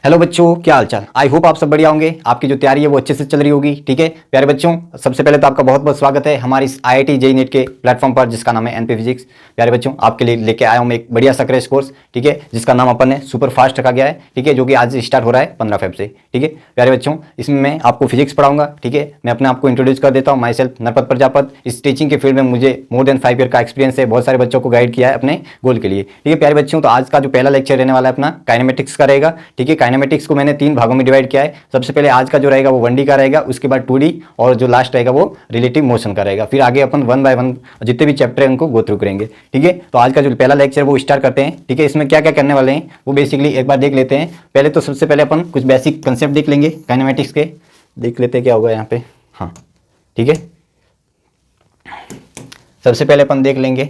Hello बच्चों, क्या हाल चाल। आई होप आप सब बढ़िया होंगे। आपकी जो तैयारी है वो अच्छे से चल रही होगी। ठीक है प्यारे बच्चों, सबसे पहले तो आपका बहुत बहुत स्वागत है हमारे इस IIT JEE नेट के प्लेटफॉर्म पर जिसका नाम है एनपी फिजिक्स। प्यारे बच्चों, आपके लिए लेके आया हूँ मैं एक बढ़िया सा क्रैश कोर्स, ठीक है, जिसका नाम अपन ने सुपर फास्ट रखा गया है, ठीक है, जो कि आज स्टार्ट हो रहा है 15 फेब से। ठीक है प्यारे बच्चों, इसमें मैं आपको फिजिक्स पढ़ाऊंगा। ठीक है, मैं अपने आपको इंट्रोड्यूस कर देता हूँ। My self Narpat Prajapat. इस टीचिंग के फील्ड में मुझे मोर देन 5 ईयर का एक्सपीरियंस है। बहुत सारे बच्चों को गाइड किया है अपने गोल के लिए। ठीक है प्यारे बच्चों, तो आज का जो पहला लेक्चर रहने वाला है अपना काइनेमेटिक्स का रहेगा। ठीक है, काइनेमेटिक्स को मैंने 3 भागों में डिवाइड किया है। सबसे पहले आज का जो रहेगा वो 1D का रहेगा, उसके बाद 2D और जो लास्ट रहेगा वो रिलेटिव मोशन का रहेगा। फिर आगे अपन 1 बाय 1 जितने भी चैप्टर हैं उनको गो थ्रू करेंगे। ठीक है, तो आज का जो पहला लेक्चर वो स्टार्ट करते हैं। ठीक है, इसमें क्या क्या करने वाले हैं वो बेसिकली एक बार देख लेते हैं। पहले तो सबसे पहले अपन कुछ बेसिक कंसेप्ट देख लेंगे काइनेमेटिक्स के। देख लेते हैं क्या होगा यहाँ पे। हाँ ठीक है, सबसे पहले अपन देख लेंगे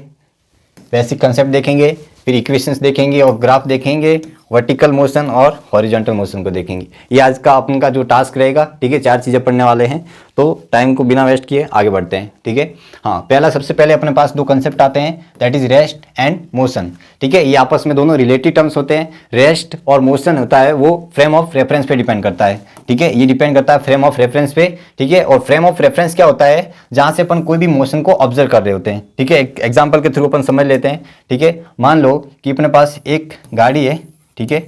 बेसिक कंसेप्ट देखेंगे, फिर इक्वेशंस देखेंगे और ग्राफ देखेंगे, वर्टिकल मोशन और हॉरिजॉन्टल मोशन को देखेंगे। ये आज का अपन का जो टास्क रहेगा। ठीक है, 4 चीज़ें पढ़ने वाले हैं, तो टाइम को बिना वेस्ट किए आगे बढ़ते हैं। ठीक है, हाँ पहला सबसे पहले अपने पास 2 कंसेप्ट आते हैं, that is rest and motion. ठीक है, ये आपस में दोनों रिलेटिव टर्म्स होते हैं। रेस्ट और मोशन होता है वो फ्रेम ऑफ रेफरेंस पे डिपेंड करता है। ठीक है, ये डिपेंड करता है फ्रेम ऑफ रेफरेंस पे। ठीक है, और फ्रेम ऑफ रेफरेंस क्या होता है, जहां से अपन कोई भी मोशन को ऑब्जर्व कर रहे होते हैं। ठीक है, एक एग्जांपल के थ्रू अपन समझ लेते हैं। ठीक है, मान लो कि अपने पास एक गाड़ी है, ठीक है,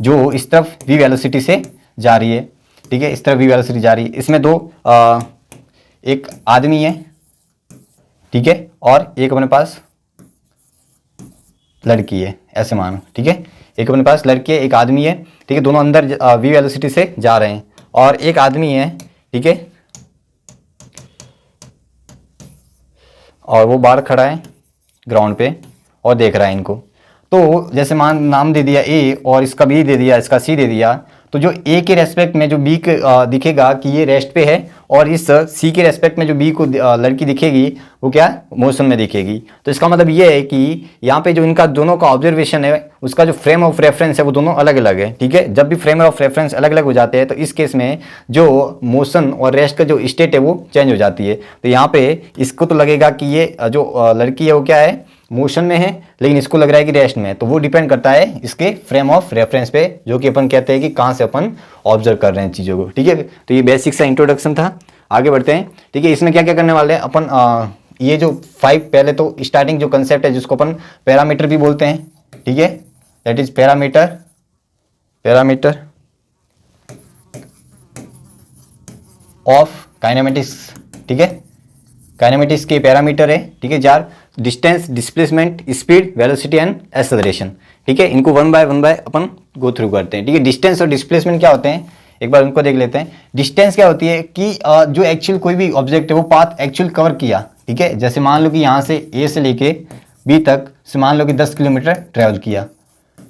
जो इस तरफ v वेलोसिटी से जा रही है। ठीक है, इस तरफ v वेलोसिटी जा रही है। इसमें एक आदमी है, ठीक है, और एक अपने पास लड़की है, ऐसे मानो। ठीक है, एक अपने पास लड़की है, एक आदमी है। ठीक है, दोनों अंदर v वेलोसिटी से जा रहे हैं और एक आदमी है, ठीक है, और वो बाहर खड़ा है ग्राउंड पे और देख रहा है इनको। तो जैसे मान नाम दे दिया A और इसका B दे दिया, इसका C दे दिया, तो जो A के रेस्पेक्ट में जो B दिखेगा कि ये रेस्ट पे है, और इस C के रेस्पेक्ट में जो B को लड़की दिखेगी वो क्या मोशन में दिखेगी। तो इसका मतलब ये है कि यहाँ पे जो इनका दोनों का ऑब्जर्वेशन है उसका जो फ्रेम ऑफ रेफरेंस है वो दोनों अलग अलग है। ठीक है, जब भी फ्रेम ऑफ रेफरेंस अलग अलग हो जाते हैं तो इस केस में जो मोशन और रेस्ट का जो स्टेट है वो चेंज हो जाती है। तो यहाँ पे इसको तो लगेगा कि ये जो लड़की है वो क्या है, मोशन में है, लेकिन इसको लग रहा है कि रेस्ट में है। तो वो डिपेंड करता है इसके फ्रेम ऑफ रेफरेंस पे, जो कि अपन कहते हैं कि कहाँ से अपन ऑब्जर्व कर रहे हैं चीज़ों को। ठीक है, तो ये बेसिक सा इंट्रोडक्शन था। आगे बढ़ते हैं। ठीक है, इसमें क्या क्या करने वाले हैं अपन, ये जो 5 पहले तो स्टार्टिंग जो कंसेप्ट है जिसको अपन पैरामीटर भी बोलते हैं। ठीक है, that is parameter of kinematics. ठीक है, काइनेमेटिक्स के पैरामीटर है। ठीक है, jar distance, displacement, speed, velocity and acceleration. ठीक है, इनको 1 बाय 1 अपन गो थ्रू करते हैं। ठीक है, डिस्टेंस और डिस्प्लेसमेंट क्या होते हैं एक बार उनको देख लेते हैं। डिस्टेंस क्या होती है कि जो एक्चुअल कोई भी ऑब्जेक्ट है वो पाथ एक्चुअल कवर किया। ठीक है, जैसे मान लो कि यहाँ से A से लेके B तक से मान लो कि 10 किलोमीटर ट्रेवल किया।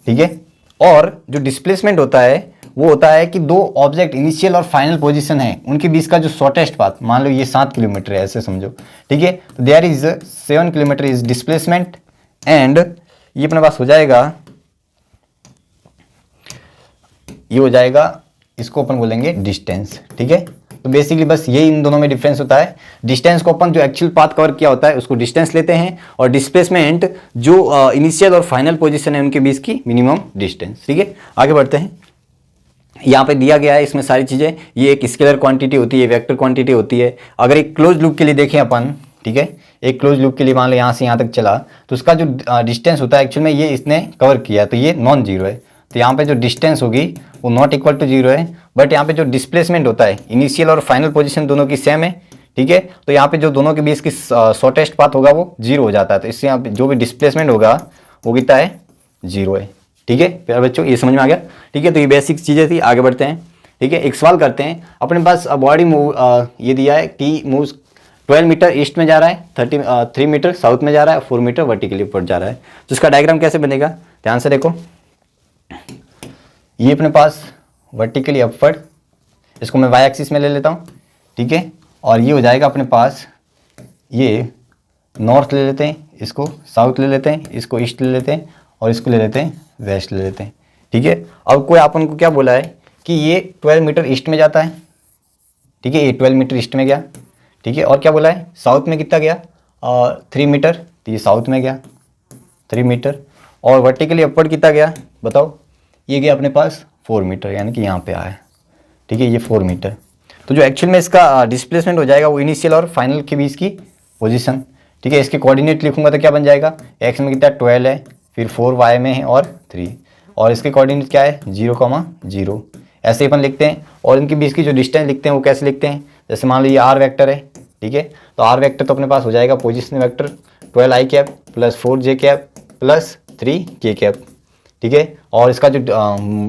ठीक है, और जो डिस्प्लेसमेंट होता है वो होता है कि 2 ऑब्जेक्ट इनिशियल और फाइनल पोजीशन है उनके बीच का जो शॉर्टेस्ट पाथ, मान लो ये 7 किलोमीटर है, ऐसे समझो। ठीक है, तो there is 7 kilometre is displacement, and ये अपने पास हो जाएगा, ये हो जाएगा, इसको अपन बोलेंगे डिस्टेंस। ठीक है, तो बेसिकली बस यही इन दोनों में डिफरेंस होता है। डिस्टेंस को अपन जो एक्चुअल पाथ कवर किया होता है उसको डिस्टेंस लेते हैं, और डिस्प्लेसमेंट जो इनिशियल और फाइनल पोजीशन है उनके बीच की मिनिमम डिस्टेंस। ठीक है, आगे बढ़ते हैं। यहाँ पे दिया गया है इसमें सारी चीज़ें। ये एक स्केलर क्वांटिटी होती है, वेक्टर क्वांटिटी होती है। अगर एक क्लोज लूप के लिए देखें अपन, ठीक है, एक क्लोज लूप के लिए मान लो यहाँ से यहाँ तक चला, तो उसका जो डिस्टेंस होता है एक्चुअल में ये इसने कवर किया, तो ये नॉन जीरो है। तो यहाँ पे जो डिस्टेंस होगी वो नॉट इक्वल टू जीरो है, बट यहाँ पे जो डिस्प्लेसमेंट होता है इनिशियल और फाइनल पोजीशन दोनों की सेम है। ठीक है, तो यहाँ पे जो दोनों के बीच की शॉर्टेस्ट पाथ होगा वो जीरो हो जाता है, तो इससे यहाँ पे जो भी डिस्प्लेसमेंट होगा वो कितना है, जीरो है। ठीक है प्यारे बच्चों, ये समझ में आ गया। ठीक है, तो ये बेसिक चीज़ें थी। आगे बढ़ते हैं। ठीक है, एक सवाल करते हैं। अपने पास बॉडी मूव ये दिया है कि मूव्स 12 मीटर ईस्ट में जा रहा है, 3 मीटर साउथ में जा रहा है, 4 मीटर वर्टिकली ऊपर जा रहा है। तो इसका डायग्राम कैसे बनेगा, ध्यान से देखो। ये अपने पास वर्टिकली अपवर्ड, इसको मैं वाई एक्सिस में ले लेता हूँ। ठीक है, और ये हो जाएगा अपने पास, ये नॉर्थ ले लेते हैं, इसको साउथ ले लेते हैं, इसको ईस्ट ले लेते हैं, और इसको ले लेते हैं वेस्ट ले लेते हैं। ठीक है, अब कोई अपन को क्या बोला है कि ये 12 मीटर ईस्ट में जाता है। ठीक है, ये 12 मीटर ईस्ट में गया। ठीक है, और क्या बोला है, साउथ में कितना गया, 3 मीटर, तो ये साउथ में गया 3 मीटर, और वर्टिकली अपवर्ड कितना गया बताओ, ये गया अपने पास 4 मीटर, यानी कि यहाँ पे आया, ठीक है, ये 4 मीटर। तो जो एक्चुअल में इसका डिस्प्लेसमेंट हो जाएगा वो इनिशियल और फाइनल के बीच की पोजीशन, ठीक है। इसके कोऑर्डिनेट लिखूंगा तो क्या बन जाएगा, एक्स में कितना 12 है, फिर 4 वाई में है और 3, और इसके कोऑर्डिनेट क्या है 0,0, ऐसे ही अपन लिखते हैं। और इनके बीच की जो डिस्टेंस लिखते हैं वो कैसे लिखते हैं, जैसे मान लो ये आर वेक्टर है, ठीक है, तो आर वेक्टर तो अपने पास हो जाएगा position vector 12 i cap plus 4 j cap plus 3 k cap, ठीक है। और इसका जो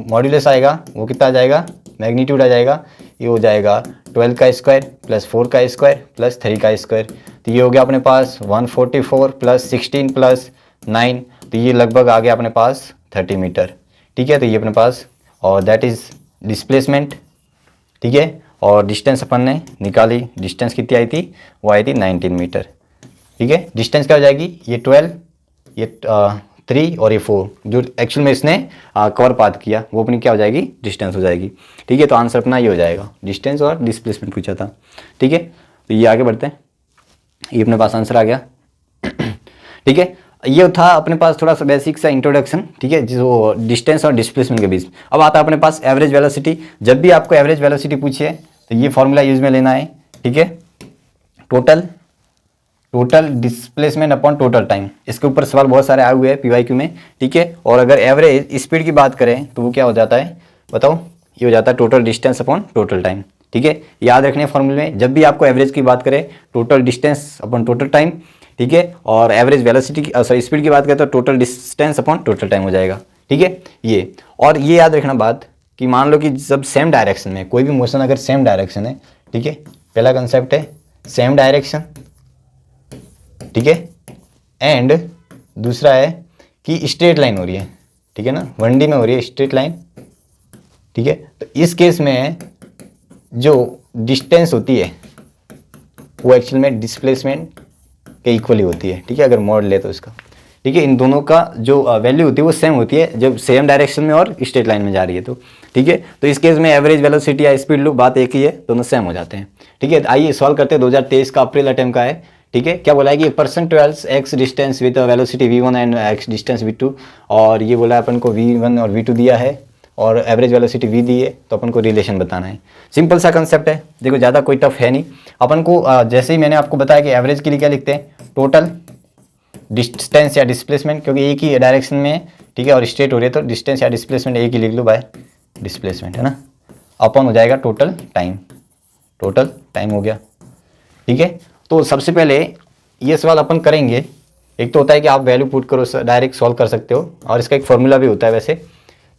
मॉड्यूलस आएगा वो कितना आ जाएगा, मैग्नीट्यूड आ जाएगा, ये हो जाएगा 12 का स्क्वायर प्लस 4 का स्क्वायर प्लस 3 का स्क्वायर, तो ये हो गया अपने पास 144 प्लस 16 प्लस 9, तो ये लगभग आ गया अपने पास 30 मीटर, ठीक है। तो ये अपने पास, और दैट इज़ डिस्प्लेसमेंट, ठीक है। और डिस्टेंस अपन ने निकाली, डिस्टेंस कितनी आई थी, वो आई थी 19 मीटर, ठीक है। डिस्टेंस क्या हो जाएगी, ये 12, ये 3 और ये 4, जो एक्चुअल में इसने कवर पाथ किया वो अपनी क्या हो जाएगी, डिस्टेंस हो जाएगी, ठीक है। तो आंसर अपना ये हो जाएगा, डिस्टेंस और डिस्प्लेसमेंट पूछा था, ठीक है। तो ये आगे बढ़ते हैं, ये अपने पास आंसर आ गया, ठीक है। ये था अपने पास थोड़ा सा बेसिक सा इंट्रोडक्शन, ठीक है, जो डिस्टेंस और डिस्प्लेसमेंट के बीच। अब आता है अपने पास एवरेज वेलोसिटी। जब भी आपको एवरेज वेलोसिटी पूछिए तो ये फॉर्मूला यूज में लेना है, ठीक है, total displacement upon total time. इसके ऊपर सवाल बहुत सारे आए हुए हैं PYQ में, ठीक है। और अगर एवरेज स्पीड की बात करें तो वो क्या हो जाता है, बताओ, ये हो जाता है total distance upon total time, ठीक है। याद रखने फॉर्मूले में जब भी आपको एवरेज की बात करें total distance upon total time, ठीक है, और एवरेज वेलोसिटी की सॉरी स्पीड की बात करें तो total distance upon total time हो जाएगा, ठीक है। ये और ये याद रखना बात कि मान लो कि जब सेम डायरेक्शन में कोई भी मोशन अगर सेम डायरेक्शन है, ठीक है, पहला कंसेप्ट है सेम डायरेक्शन, ठीक है, एंड दूसरा है कि स्ट्रेट लाइन हो रही है, ठीक है ना, 1D में हो रही है स्ट्रेट लाइन, ठीक है। तो इस केस में जो डिस्टेंस होती है वो एक्चुअल में डिस्प्लेसमेंट के इक्वली होती है, ठीक है, अगर मॉड ले तो इसका, ठीक है। इन दोनों का जो वैल्यू होती है वो सेम होती है जब सेम डायरेक्शन में और स्ट्रेट लाइन में जा रही है, तो ठीक है। तो इस केस में एवरेज वेलोसिटी या स्पीड लो बात एक ही है, दोनों सेम हो जाते हैं, ठीक है। आइए सॉल्व करते हैं। 2023 का अप्रैल अटेम्प्ट का है, ठीक है। क्या बोला है कि person travels x distance with velocity v1 and x distance v2, और ये बोला है अपन को v1 और v2 दिया है और एवरेज वेलोसिटी v दी है, तो अपन को रिलेशन बताना है। सिंपल सा कंसेप्ट है, देखो ज़्यादा कोई टफ है नहीं। अपन को जैसे ही मैंने आपको बताया कि एवरेज के लिए क्या लिखते हैं, टोटल डिस्टेंस या डिस्प्लेसमेंट, क्योंकि एक ही डायरेक्शन में है, ठीक है, और स्ट्रेट हो रही है तो डिस्टेंस या डिस्प्लेसमेंट एक ही लिख लो बाय डिस्प्लेसमेंट, है ना। अपन हो जाएगा टोटल टाइम हो गया, ठीक है। तो सबसे पहले ये सवाल अपन करेंगे, एक तो होता है कि आप वैल्यू पुट करो, डायरेक्ट सॉल्व कर सकते हो, और इसका एक फॉर्मूला भी होता है वैसे,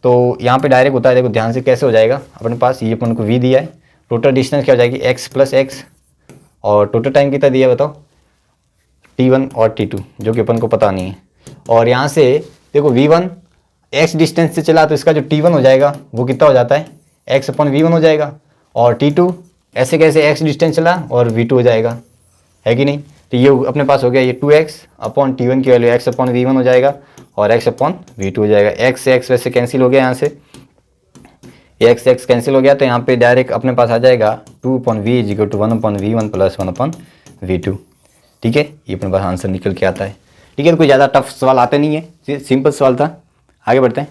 तो यहाँ पे डायरेक्ट होता है। देखो ध्यान से कैसे हो जाएगा, अपने पास ये अपन को v दिया है, टोटल डिस्टेंस क्या हो जाएगी x प्लस एक्स, और टोटल टाइम कितना दिया है बताओ, t1 और t2, जो कि अपन को पता नहीं है। और यहाँ से देखो v1 x डिस्टेंस से चला तो इसका जो t1 हो जाएगा वो कितना हो जाता है, x अपॉन v1 हो जाएगा, और t2 ऐसे कैसे x डिस्टेंस चला और v2 हो जाएगा, है कि नहीं। तो ये अपने पास हो गया ये 2x अपॉन t1 की वैल्यू x अपॉन v1 हो जाएगा और x अपॉन v2 हो जाएगा। x से x वैसे कैंसिल हो गया, यहाँ से x कैंसिल हो गया, तो यहाँ पे डायरेक्ट अपने पास आ जाएगा 2 upon v is equal to 1 upon v1 plus 1 upon v2, ठीक है। ये अपने पास आंसर निकल के आता है, ठीक है। तो कोई ज़्यादा टफ सवाल आते नहीं है, सिंपल सवाल था। आगे बढ़ते हैं।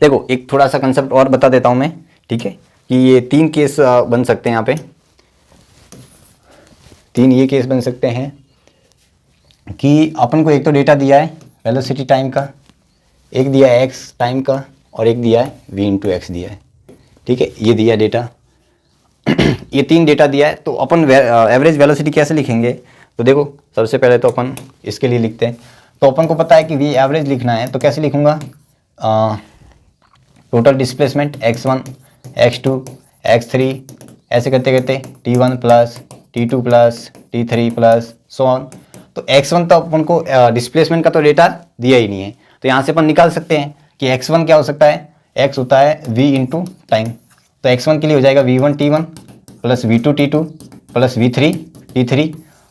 देखो एक थोड़ा सा कंसेप्ट और बता देता हूँ मैं, ठीक है, कि ये 3 केस बन सकते हैं यहाँ पे, 3 ये केस बन सकते हैं कि अपन को एक तो डेटा दिया है वेलोसिटी टाइम का, एक दिया है x टाइम का, और एक दिया है v इंटू एक्स दिया है, ठीक है, ये दिया डेटा ये 3 डेटा दिया है। तो अपन एवरेज वेलोसिटी कैसे लिखेंगे, तो देखो सबसे पहले तो अपन इसके लिए लिखते हैं, तो अपन को पता है कि v एवरेज लिखना है, तो कैसे लिखूंगा, total displacement x1 x2 x3 ऐसे करते करते t1 plus t2 plus t3 plus so on. तो x1 तो अपन को डिस्प्लेसमेंट का तो डेटा दिया ही नहीं है, तो यहाँ से अपन निकाल सकते हैं कि x1 क्या हो सकता है, x होता है v इंटू टाइम, तो x1 के लिए हो जाएगा v1 t1 plus v2 t2 plus v3 t3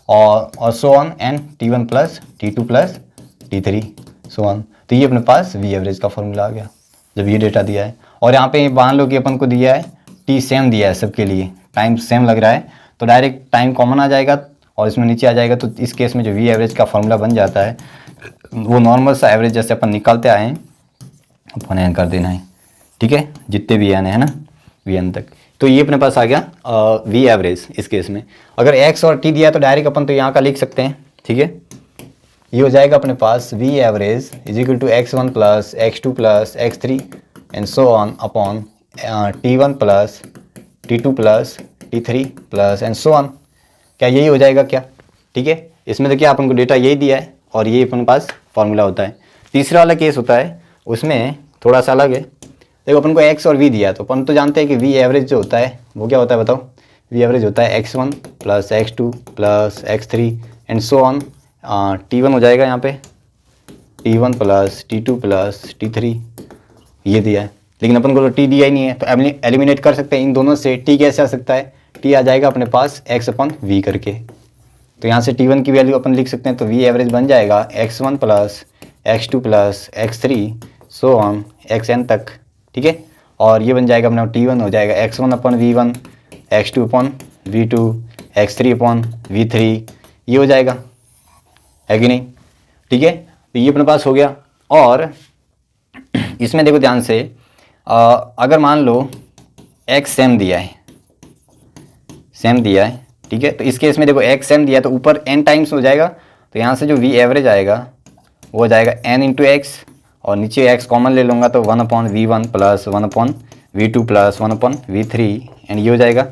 और so on and t1 plus t2 plus t3 so on. तो ये अपने पास v एवरेज का फॉर्मूला आ गया जब ये डेटा दिया है। और यहाँ पे मान लो कि अपन को दिया है t सेम दिया है सबके लिए, टाइम सेम लग रहा है, तो डायरेक्ट टाइम कॉमन आ जाएगा और इसमें नीचे आ जाएगा, तो इस केस में जो v एवरेज का फॉर्मूला बन जाता है वो नॉर्मल सा एवरेज जैसे अपन निकालते आए हैं अपन यहाँ कर देना है, ठीक है, जितने भी एन है ना, वी एन तक। तो ये अपने पास आ गया वी एवरेज इस केस में। अगर एक्स और टी दिया है तो डायरेक्ट अपन तो यहाँ का लिख सकते हैं, ठीक है। ये हो जाएगा अपने पास V average is equal to x1 plus x2 plus x3 and so on upon t1 plus t2 plus t3 plus and so on. क्या यही हो जाएगा क्या? ठीक है, इसमें तो क्या अपन को डेटा यही दिया है और ये अपने पास फॉर्मूला होता है। तीसरा वाला केस होता है, उसमें थोड़ा सा अलग है। देखो अपन को x और v दिया है तो अपन तो जानते हैं कि v एवरेज जो होता है वो क्या होता है बताओ? v एवरेज होता है x1 plus x2 plus x3 and so on. t1 हो जाएगा यहाँ पे t1 plus t2 plus t3, ये दिया है। लेकिन अपन को तो t दिया ही नहीं है तो एलिमिनेट कर सकते हैं इन दोनों से। t कैसे आ सकता है? t आ जाएगा अपने पास x अपन v करके। तो यहाँ से t1 की वैल्यू अपन लिख सकते हैं, तो v एवरेज बन जाएगा x1 plus x2 plus x3 so on xn तक, ठीक है। और ये बन जाएगा अपना t1 हो जाएगा x1 अपन v1, x2 अपन v2, x3 अपन v3, ये हो जाएगा, है कि नहीं? ठीक है, तो ये अपने पास हो गया। और इसमें देखो ध्यान से, अगर मान लो x सेम दिया है, ठीक है, तो इस केस में देखो x सेम दिया है तो ऊपर n टाइम्स हो जाएगा, तो यहाँ से जो v एवरेज आएगा वो हो जाएगा n इंटू एक्स, और नीचे x कॉमन ले लूँगा तो 1/v1 plus 1/v2 plus 1/v3 and ये हो जाएगा,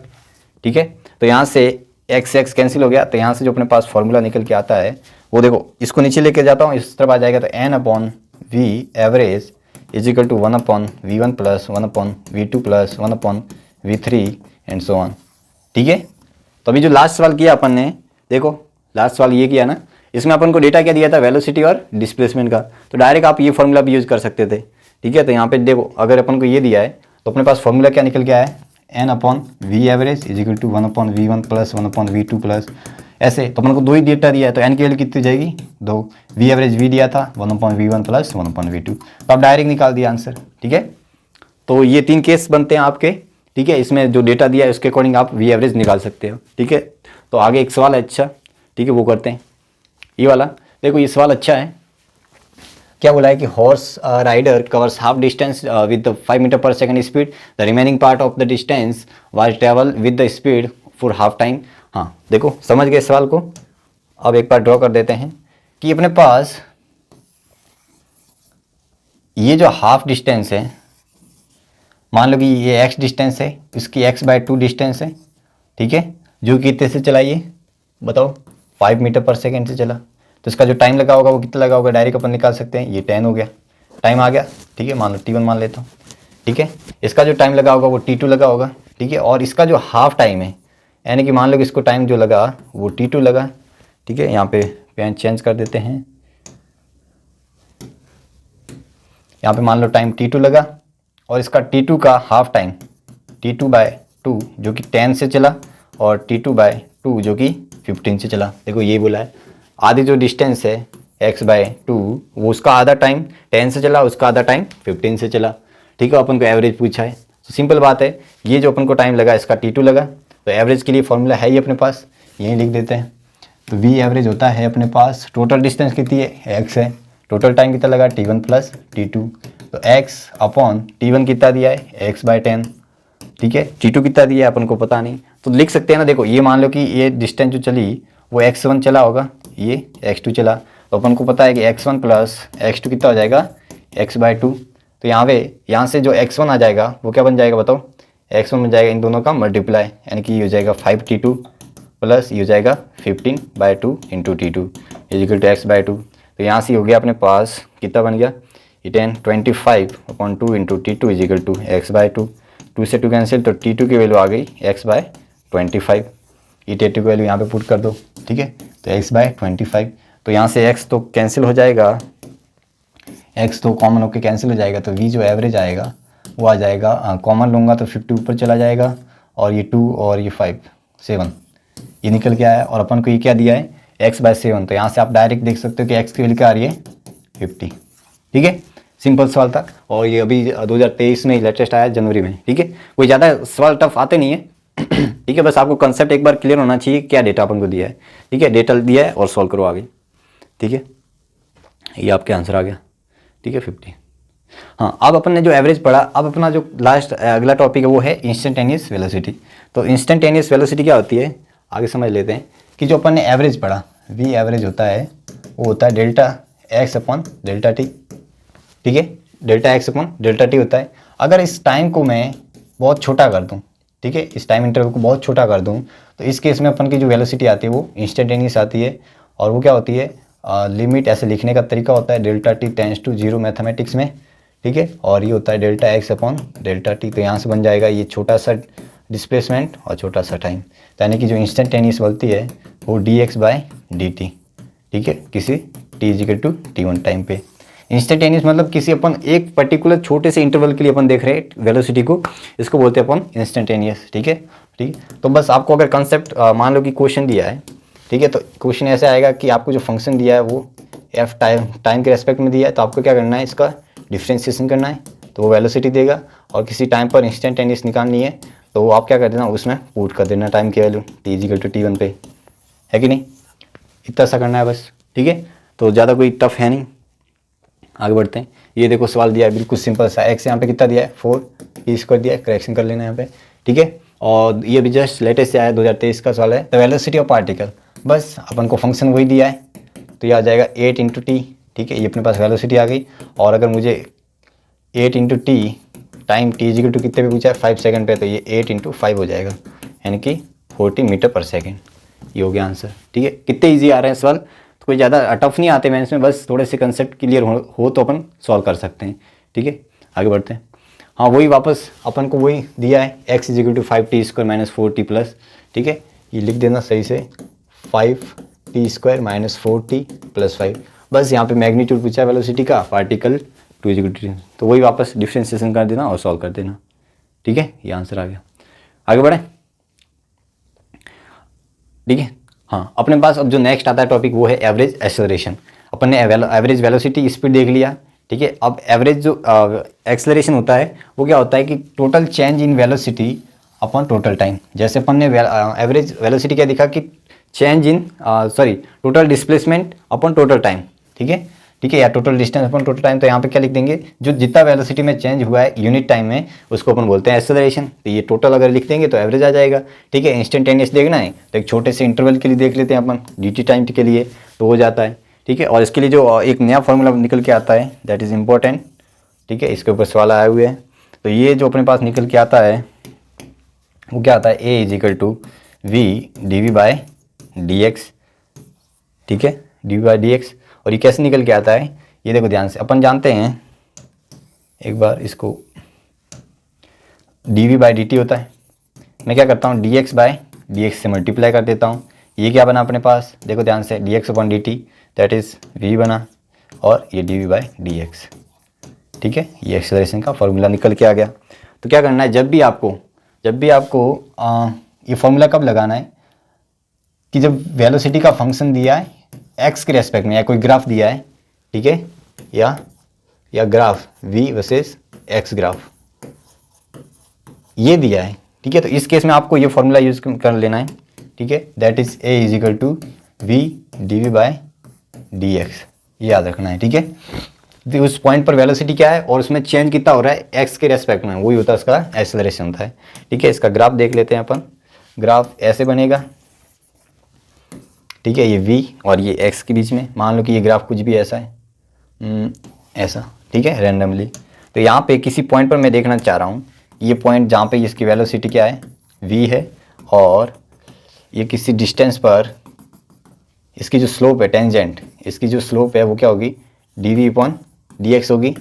ठीक है। तो यहाँ से x कैंसिल हो गया, तो यहाँ से जो अपने पास फॉर्मूला निकल के आता है वो देखो, इसको नीचे लेके जाता हूँ, इस तरफ आ जाएगा तो n/v average is equal to 1/v1 plus 1/v2 plus 1/v3 and so on, ठीक है। तो अभी जो लास्ट सवाल किया अपन ने, देखो लास्ट सवाल ये किया ना, इसमें अपन को डेटा क्या दिया था? वेलोसिटी और डिस्प्लेसमेंट का। तो डायरेक्ट आप ये फॉर्मूला भी यूज़ कर सकते थे, ठीक है। तो यहाँ पे देखो, अगर अपन को ये दिया है तो अपने पास फॉर्मूला क्या निकल के आया है? n/v average is equal to 1/v1 plus 1/v2 plus ऐसे। तो अपन को दो ही डेटा दिया है तो n की वैल्यू कितनी जाएगी? 2। v एवरेज v दिया था 1/v1 प्लस 1/v2, तो आप डायरेक्ट निकाल दिया आंसर, ठीक है। तो ये 3 केस बनते हैं आपके, ठीक है। इसमें जो डेटा दिया है उसके अकॉर्डिंग आप v एवरेज निकाल सकते हो, ठीक है। तो आगे एक सवाल है अच्छा, ठीक है, वो करते हैं। ये वाला देखो, ये सवाल अच्छा है। क्या बोला है कि horse rider covers half distance with 5 metre per second speed, the remaining part of the distance was travel with the speed for half time. हाँ देखो, समझ गए सवाल को। अब एक बार ड्रॉ कर देते हैं कि अपने पास ये जो हाफ डिस्टेंस है, मान लो कि ये x डिस्टेंस है, इसकी x/2 डिस्टेंस है, ठीक है, जो कितने से चला ये बताओ? 5 मीटर पर सेकेंड से चला। तो इसका जो टाइम लगा होगा वो कितना लगा होगा? डायरेक्ट अपन निकाल सकते हैं, ये 10 हो गया, टाइम आ गया, ठीक है। मान लो t1 मान लेता हूँ, ठीक है। इसका जो टाइम लगा होगा वो t2 लगा होगा, ठीक है। और इसका जो हाफ टाइम है, यानी कि मान लो कि इसको टाइम जो लगा वो t2 लगा, ठीक है। यहाँ पे पेन चेंज कर देते हैं, यहाँ पे मान लो टाइम t2 लगा और इसका t2 का हाफ टाइम t2/2 जो कि 10 से चला और t2/2 जो कि 15 से चला। देखो ये बोला है आधी जो डिस्टेंस है x/2 वो उसका आधा टाइम 10 से चला, उसका आधा टाइम 15 से चला, ठीक है। अपन को एवरेज पूछा है तो सिंपल बात है, ये जो अपन को टाइम लगा इसका t2 लगा, तो एवरेज के लिए फॉर्मूला है ही अपने पास, यही लिख देते हैं। तो v एवरेज होता है अपने पास, टोटल डिस्टेंस कितनी है? x है, टोटल टाइम कितना लगा? t1 प्लस t2, तो x/t1 कितना दिया है? x/10, ठीक है। t2 कितना दिया है अपन को पता नहीं, तो लिख सकते हैं ना। देखो ये मान लो कि ये डिस्टेंस जो चली वो x1 चला होगा, ये x2 चला, तो अपन को पता है कि x1 प्लस x2 कितना हो जाएगा? x/2। तो यहाँ से जो x1 आ जाएगा वो क्या बन जाएगा बताओ? x1 बन जाएगा इन दोनों का मल्टीप्लाई, यानी कि ये हो जाएगा 5t2 प्लस ये हो जाएगा 15/2 into t2 is equal to x/2। तो यहाँ से हो गया अपने पास कितना बन गया? ये 25/2 into t2 is equal to x/2। 2 से 2 कैंसिल, तो t2 की वैल्यू आ गई x/25। ये t2 की वैल्यू यहाँ पे पुट कर दो, ठीक है। तो x/25, तो यहाँ से x तो कैंसिल हो जाएगा, x तो कॉमन होकर कैंसिल हो जाएगा, तो v जो एवरेज आएगा वो आ जाएगा, कॉमन लूँगा तो 50 ऊपर चला जाएगा, और ये 2 और ये 5 7 ये निकल के आया। और अपन को ये क्या दिया है? x/7। तो यहाँ से आप डायरेक्ट देख सकते हो कि x की वैल्यू क्या आ रही है? 50, ठीक है। सिंपल सवाल था, और ये अभी 2023 में लेटेस्ट आया जनवरी में, ठीक है। कोई ज़्यादा सवाल टफ आते नहीं है, ठीक है। बस आपको कंसेप्ट एक बार क्लियर होना चाहिए, क्या डेटा अपन को दिया है, ठीक है। डेटा दिया है और सॉल्व करो आगे, ठीक है। ये आपके आंसर आ गया, ठीक है, 50। हाँ, अब अपन ने जो एवरेज पढ़ा, अब अपना जो लास्ट अगला टॉपिक है वो है इंस्टेंटेनियस वेलोसिटी। तो इंस्टेंटेनियस वेलोसिटी क्या होती है आगे समझ लेते हैं कि जो अपन ने एवरेज पढ़ा, वी एवरेज होता है, वो होता है delta X upon delta T. ठीक है, delta X upon delta T होता है। अगर इस टाइम को मैं बहुत छोटा कर दूँ, ठीक है, इस टाइम इंटरवल को बहुत छोटा कर दूँ, तो इस केस में अपन की जो वेलोसिटी आती है वो इंस्टेंटेनियस आती है। और वो क्या होती है, लिमिट ऐसे लिखने का तरीका होता है, delta T tends to zero mathematics में। ठीक है, और ये होता है delta X upon delta T. तो यहाँ से बन जाएगा ये छोटा सा डिस्प्लेसमेंट और छोटा सा टाइम, यानी कि जो इंस्टेंटेनियस बोलती है वो D X by D T. ठीक है, किसी T equal to T one time पे। इंस्टेंटेनियस मतलब किसी अपन एक पर्टिकुलर छोटे से इंटरवल के लिए अपन देख रहे हैं वेलोसिटी को, इसको बोलते हैं अपन इंस्टेंटेनियस। ठीक है, ठीक। तो बस आपको अगर कंसेप्ट मान लो कि क्वेश्चन दिया है, ठीक है, तो क्वेश्चन ऐसे आएगा कि आपको जो फंक्शन दिया है वो एफ टाइम के रेस्पेक्ट में दिया है, तो आपको क्या करना है, इसका डिफ्रेंशिएशन करना है, तो वो वेलोसिटी देगा। और किसी टाइम पर इंस्टेंटेनियस निकालनी है तो वो आप क्या कर देना, उसमें पुट कर देना टाइम की value T equal to T one पे, है कि नहीं। इतना सा करना है बस। ठीक है, तो ज़्यादा कोई टफ है नहीं। आगे बढ़ते हैं। ये देखो सवाल दिया है बिल्कुल सिंपल सा, एक्स यहाँ पे कितना दिया है 4 टी स्क्वायर दिया है, करेक्शन कर लेना यहाँ पे। ठीक है, और ये भी जस्ट लेटेस्ट से आया 2023 का सवाल है। द वेलोसिटी ऑफ पार्टिकल, बस अपन को फंक्शन वही दिया है, तो ये आ जाएगा 8 इंटू टी। ठीक है, ये अपने पास वेलोसिटी आ गई। और अगर मुझे 8 into T time T equal to कितने पे पूछा है 5 सेकंड पे, तो ये 8 इंटू 5 हो जाएगा, यानी कि 40 मीटर पर सेकेंड। ये हो गया आंसर। ठीक है, कितने ईजी आ रहे हैं सवाल, तो कोई ज़्यादा टफ नहीं आते मैं इसमें, बस थोड़े से कंसेप्ट क्लियर हो तो अपन सॉल्व कर सकते हैं। ठीक है, आगे बढ़ते हैं। हाँ, वही वापस अपन को वही दिया है, X equal to 5 T square minus 4 T plus. ठीक है, ये लिख देना सही से, 5 T square minus 4 T plus 5। बस यहाँ पे मैग्नीट्यूड पूछा है वेलोसिटी का, पार्टिकल टू इजिकल टू, तो वही वापस डिफ्रेंशिएशन कर देना और सॉल्व कर देना। ठीक है, ये आंसर आ गया। आगे बढ़ें। ठीक है, हाँ, अपने पास अब जो नेक्स्ट आता है टॉपिक वो है एवरेज एक्सेलरेशन। अपन ने एवरेज वेलोसिटी स्पीड देख लिया। ठीक है, अब एवरेज जो एक्सेलरेशन होता है वो क्या होता है कि total change in velocity upon total time. जैसे अपन ने एवरेज वेलोसिटी क्या दिखा कि change in total displacement upon total time. ठीक है, ठीक है, या total distance upon total time. तो यहाँ पे क्या लिख देंगे, जो जितना वेलोसिटी में चेंज हुआ है यूनिट टाइम में उसको अपन बोलते हैं एक्सेलरेशन। तो ये टोटल अगर लिख देंगे तो एवरेज आ जाएगा। ठीक है, इंस्टेंटेनियस देखना है तो एक छोटे से इंटरवल के लिए देख लेते हैं अपन, dt टाइम के लिए, तो हो जाता है। ठीक है, और इसके लिए जो एक नया फॉर्मूला निकल के आता है दैट इज़ इम्पोर्टेंट। ठीक है, इसके ऊपर सवाल आए हुए हैं। तो ये जो अपने पास निकल के आता है वो क्या आता है, a equal to V D V by D X. ठीक है, D V by D X. और ये कैसे निकल के आता है, ये देखो ध्यान से, अपन जानते हैं एक बार इसको, D V by D T होता है, मैं क्या करता हूँ D X by D X से मल्टीप्लाई कर देता हूँ। ये क्या बना अपने पास, देखो ध्यान से, D X upon D T that is V बना, और ये D V by D X. ठीक है, ये एक्सेलरेशन का फॉर्मूला निकल के आ गया। तो क्या करना है, जब भी आपको ये फॉर्मूला कब लगाना है कि जब वेलोसिटी का फंक्शन दिया है एक्स के रेस्पेक्ट में, या कोई ग्राफ दिया है, ठीक है, या graph v versus x graph ये दिया है। ठीक है, तो इस केस में आपको ये फॉर्मूला यूज कर लेना है। ठीक है, that is a equal to V D V by D X, ये याद रखना है। ठीक है, तो उस पॉइंट पर वेलोसिटी क्या है और उसमें चेंज कितना हो रहा है एक्स के रेस्पेक्ट में, वही होता है उसका एक्सेलरेशन होता है। ठीक है, इसका ग्राफ देख लेते हैं अपन। ग्राफ ऐसे बनेगा। ठीक है, ये v और ये x के बीच में, मान लो कि ये ग्राफ कुछ भी ऐसा है, ऐसा। ठीक है, रैंडमली। तो यहाँ पे किसी पॉइंट पर मैं देखना चाह रहा हूँ, ये पॉइंट जहाँ पे इसकी वेलोसिटी क्या है v है, और ये किसी डिस्टेंस पर इसकी जो स्लोप है टेंजेंट, इसकी जो स्लोप है वो क्या होगी, D V upon D X होगी।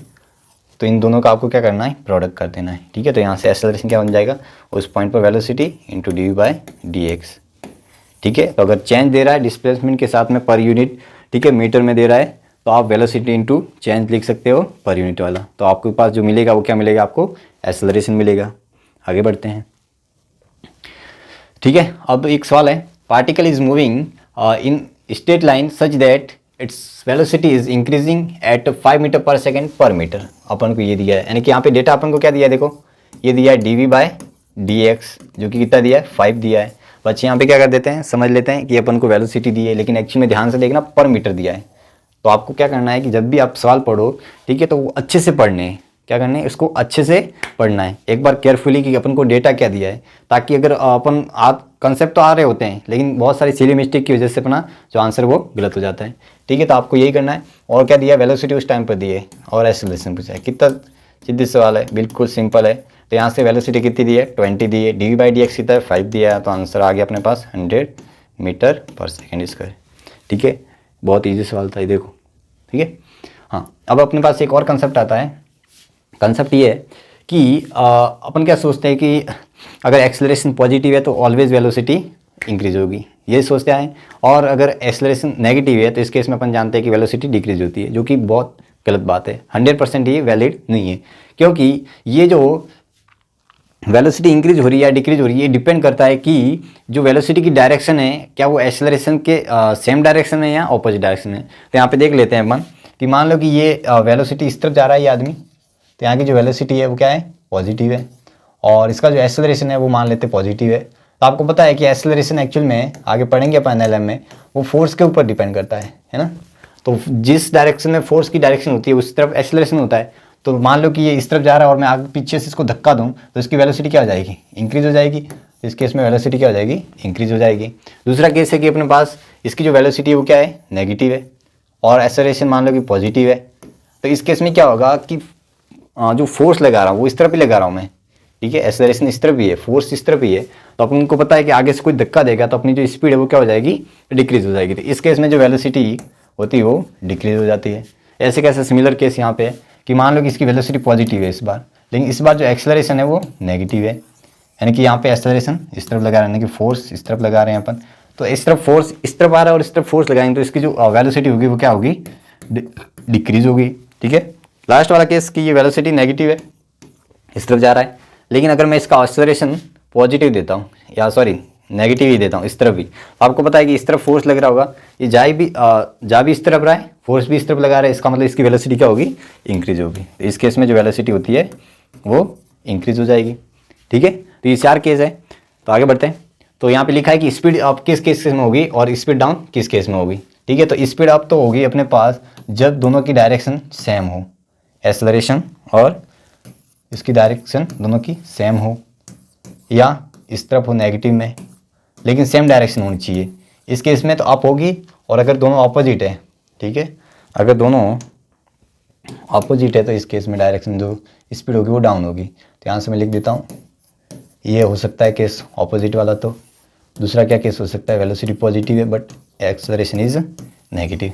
तो इन दोनों का आपको क्या करना है, प्रोडक्ट कर देना है। ठीक है, तो यहाँ से एक्सेलरेशन क्या बन जाएगा, उस पॉइंट पर velocity into D V by D X. ठीक है, तो अगर चेंज दे रहा है डिस्प्लेसमेंट के साथ में पर यूनिट, ठीक है, मीटर में दे रहा है, तो आप वेलोसिटी इनटू चेंज लिख सकते हो पर यूनिट वाला। तो आपके पास जो मिलेगा वो क्या मिलेगा, आपको एक्सेलरेशन मिलेगा। आगे बढ़ते हैं। ठीक है, अब एक सवाल है, particle is moving in straight line such that its velocity is increasing at 5 metre per second per metre. अपन को ये दिया है, यानी कि यहाँ पे डेटा अपन को क्या दिया है, देखो ये दिया है D V by D X, जो कि कितना दिया है 5 दिया है। बच्चे यहाँ पे क्या कर देते हैं, समझ लेते हैं कि अपन को वेलोसिटी दी है, लेकिन एक्चुअली में ध्यान से देखना पर मीटर दिया है। तो आपको क्या करना है कि जब भी आप सवाल पढ़ो, ठीक है, तो वो अच्छे से पढ़ने हैं। क्या करना है, इसको अच्छे से पढ़ना है एक बार केयरफुली कि अपन को डेटा क्या दिया है, ताकि अगर अपन कंसेप्ट तो आ रहे होते हैं लेकिन बहुत सारी सिली मिस्टेक की वजह से अपना जो आंसर वो गलत हो जाता है। ठीक है, तो आपको यही करना है। और क्या दिया, वेलोसिटी उस टाइम पर दी है और एक्सेलरेशन पूछा है। कितना सीधी सवाल है, बिल्कुल सिंपल है। तो यहाँ से वेलोसिटी कितनी दी है, 20 दी है, dy/dx कितना है, 5 दिया है, तो आंसर आ गया अपने पास 100 मीटर पर सेकेंड स्क्वायर। ठीक है, बहुत ईजी सवाल था ये, देखो। ठीक है, हाँ, अब अपने पास एक और कंसेप्ट आता है। कंसेप्ट ये है कि अपन क्या सोचते हैं कि अगर एक्सेलरेशन पॉजिटिव है तो ऑलवेज वेलोसिटी इंक्रीज होगी, ये सोचते हैं। और अगर एक्सेलरेशन नेगेटिव है तो इस केस में अपन जानते हैं कि वेलोसिटी डिक्रीज होती है, जो कि बहुत गलत बात है। 100% ये वैलिड नहीं है, क्योंकि ये जो वेलोसिटी इंक्रीज हो रही है या डिक्रीज हो रही है, ये डिपेंड करता है कि जो वेलोसिटी की डायरेक्शन है क्या वो एक्सेलरेशन के सेम डायरेक्शन में या ऑपोजिट डायरेक्शन में। तो यहाँ पे देख लेते हैं अपन कि मान लो कि ये वेलोसिटी इस तरफ जा रहा है ये आदमी, तो यहाँ की जो वेलोसिटी है वो क्या है, पॉजिटिव है, और इसका जो एक्सेलरेशन है वो मान लेते पॉजिटिव है। तो आपको पता है कि एक्सेलरेशन एक्चुअल में आगे पढ़ेंगे अपन एलएम में, वो फोर्स के ऊपर डिपेंड करता है ना। तो जिस डायरेक्शन में फोर्स की डायरेक्शन होती है उस तरफ एक्सेलरेशन होता है। तो मान लो कि ये इस तरफ जा रहा है और मैं आगे पीछे से इसको धक्का दूं तो इसकी वेलोसिटी क्या हो जाएगी, इंक्रीज हो जाएगी। तो इस केस में वेलोसिटी क्या हो जाएगी, इंक्रीज हो जाएगी। दूसरा केस है कि अपने पास इसकी जो वेलोसिटी है वो क्या है, नेगेटिव है, और एक्सेलरेशन मान लो कि पॉजिटिव है। तो इस केस में क्या होगा कि जो फोर्स लगा रहा हूँ वो इस तरफ ही लगा रहा हूँ मैं, ठीक है, एक्सेलरेशन इस तरफ ही है, फोर्स इस तरफ ही है। तो अपन को पता है कि आगे से कोई धक्का देगा तो अपनी जो स्पीड है वो क्या हो जाएगी, डिक्रीज हो जाएगी। तो इस केस में जो वेलोसिटी होती है वो डिक्रीज हो जाती है। ऐसे कैसे सिमिलर केस यहाँ पे है कि मान लो कि इसकी वेलोसिटी पॉजिटिव है इस बार, लेकिन इस बार जो एक्सेलरेशन है वो नेगेटिव है, यानी कि यहाँ पे एक्सेलरेशन इस तरफ लगा रहे हैं, यानी कि फोर्स इस तरफ लगा रहे हैं अपन। तो इस तरफ फोर्स इस तरफ आ रहा है और इस तरफ फोर्स लगाएंगे तो इसकी जो वेलोसिटी होगी वो क्या होगी, डिक्रीज होगी। ठीक है, लास्ट वाला केस कि ये वेलोसिटी नेगेटिव है, इस तरफ जा रहा है, लेकिन अगर मैं इसका एक्सेलरेशन पॉजिटिव देता हूँ, या सॉरी नेगेटिव ही देता हूँ इस तरफ भी, तो आपको पता है कि इस तरफ फोर्स लग रहा होगा, ये जा भी इस तरफ रहा है, फोर्स भी इस तरफ लगा रहा है, इसका मतलब इसकी वेलोसिटी क्या होगी, इंक्रीज होगी। तो इस केस में जो वेलोसिटी होती है वो इंक्रीज हो जाएगी। ठीक है, तो ये 4 केस है। तो आगे बढ़ते हैं। तो यहाँ पे लिखा है कि स्पीड अप किस केस में होगी और स्पीड डाउन किस केस में होगी। ठीक है, तो स्पीड अप तो होगी अपने पास जब दोनों की डायरेक्शन सेम हो, एक्सेलरेशन और इसकी डायरेक्शन दोनों की सेम हो, या इस तरफ हो नेगेटिव में, लेकिन सेम डायरेक्शन होनी चाहिए। इस केस में तो अप होगी, और अगर दोनों ऑपोजिट है, ठीक है, अगर दोनों ऑपोजिट है तो इस केस में डायरेक्शन जो स्पीड होगी वो डाउन होगी। तो यहाँ से मैं लिख देता हूँ, ये हो सकता है केस ऑपोजिट वाला। तो दूसरा क्या केस हो सकता है, वेलोसिटी पॉजिटिव है बट एक्सेलरेशन इज नेगेटिव।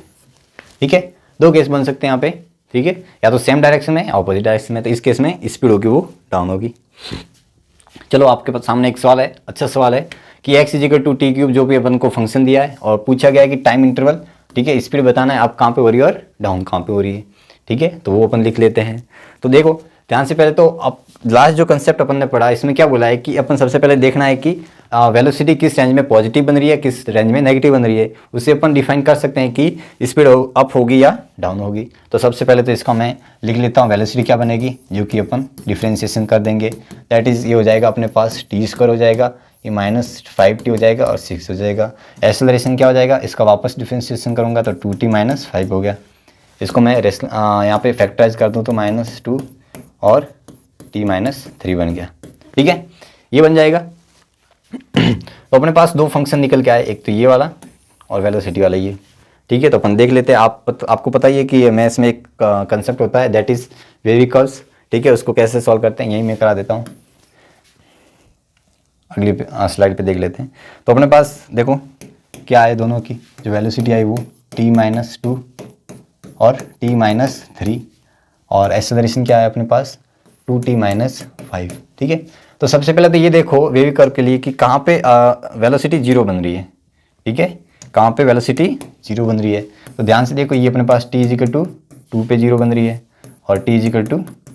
ठीक है, 2 केस बन सकते हैं यहाँ पे। ठीक है, या तो सेम डायरेक्शन में या ऑपोजिट डायरेक्शन में। तो इस केस में स्पीड होगी वो डाउन होगी। चलो, आपके पास सामने एक सवाल है, अच्छा सवाल है कि x=t³ जो भी अपन को फंक्शन दिया है और पूछा गया है कि टाइम इंटरवल, ठीक है, स्पीड बताना है आप कहाँ पे हो रही है और डाउन कहाँ पे हो रही है। ठीक है, तो वो अपन लिख लेते हैं। तो देखो ध्यान से, पहले तो अब लास्ट जो कंसेप्ट अपन ने पढ़ा इसमें क्या बोला है कि अपन सबसे पहले देखना है कि वेलोसिटी किस रेंज में पॉजिटिव बन रही है, किस रेंज में नेगेटिव बन रही है। उसे अपन डिफाइन कर सकते हैं कि स्पीड अप होगी या डाउन होगी। तो सबसे पहले तो इसका मैं लिख लेता हूँ, वेलोसिटी क्या बनेगी, जो कि अपन डिफ्रेंशिएशन कर देंगे। दैट इज़ ये हो जाएगा अपने पास t² हो जाएगा, ये -5t हो जाएगा और 6 हो जाएगा। एक्सेलरेशन क्या हो जाएगा, इसका वापस डिफ्रेंशिएशन करूँगा तो 2t - 5 हो गया। इसको मैं यहाँ पे फैक्टराइज कर दूँ तो -2 और t - 3 बन गया। ठीक है, ये बन जाएगा। तो अपने पास 2 फंक्शन निकल के आए, एक तो ये वाला और वेलोसिटी वाला ये। ठीक है, तो अपन देख लेते हैं। आपको पता ही है कि मैथ्स में एक कंसेप्ट होता है दैट इज वेवी कर्व्स। ठीक है, उसको कैसे सॉल्व करते हैं यही मैं करा देता हूँ, अगली स्लाइड पे देख लेते हैं। तो अपने पास देखो क्या है, दोनों की जो वेलोसिटी आई वो t - 2 और t - 3, और एक्सेलरेशन क्या है अपने पास 2t - 5। ठीक है, तो सबसे पहले तो ये देखो वेवी कर्व के लिए कि कहाँ पे वेलोसिटी 0 बन रही है। ठीक है, कहाँ पे वेलोसिटी 0 बन रही है। तो ध्यान से देखो, ये अपने पास t = 2 पे 0 बन रही है और t =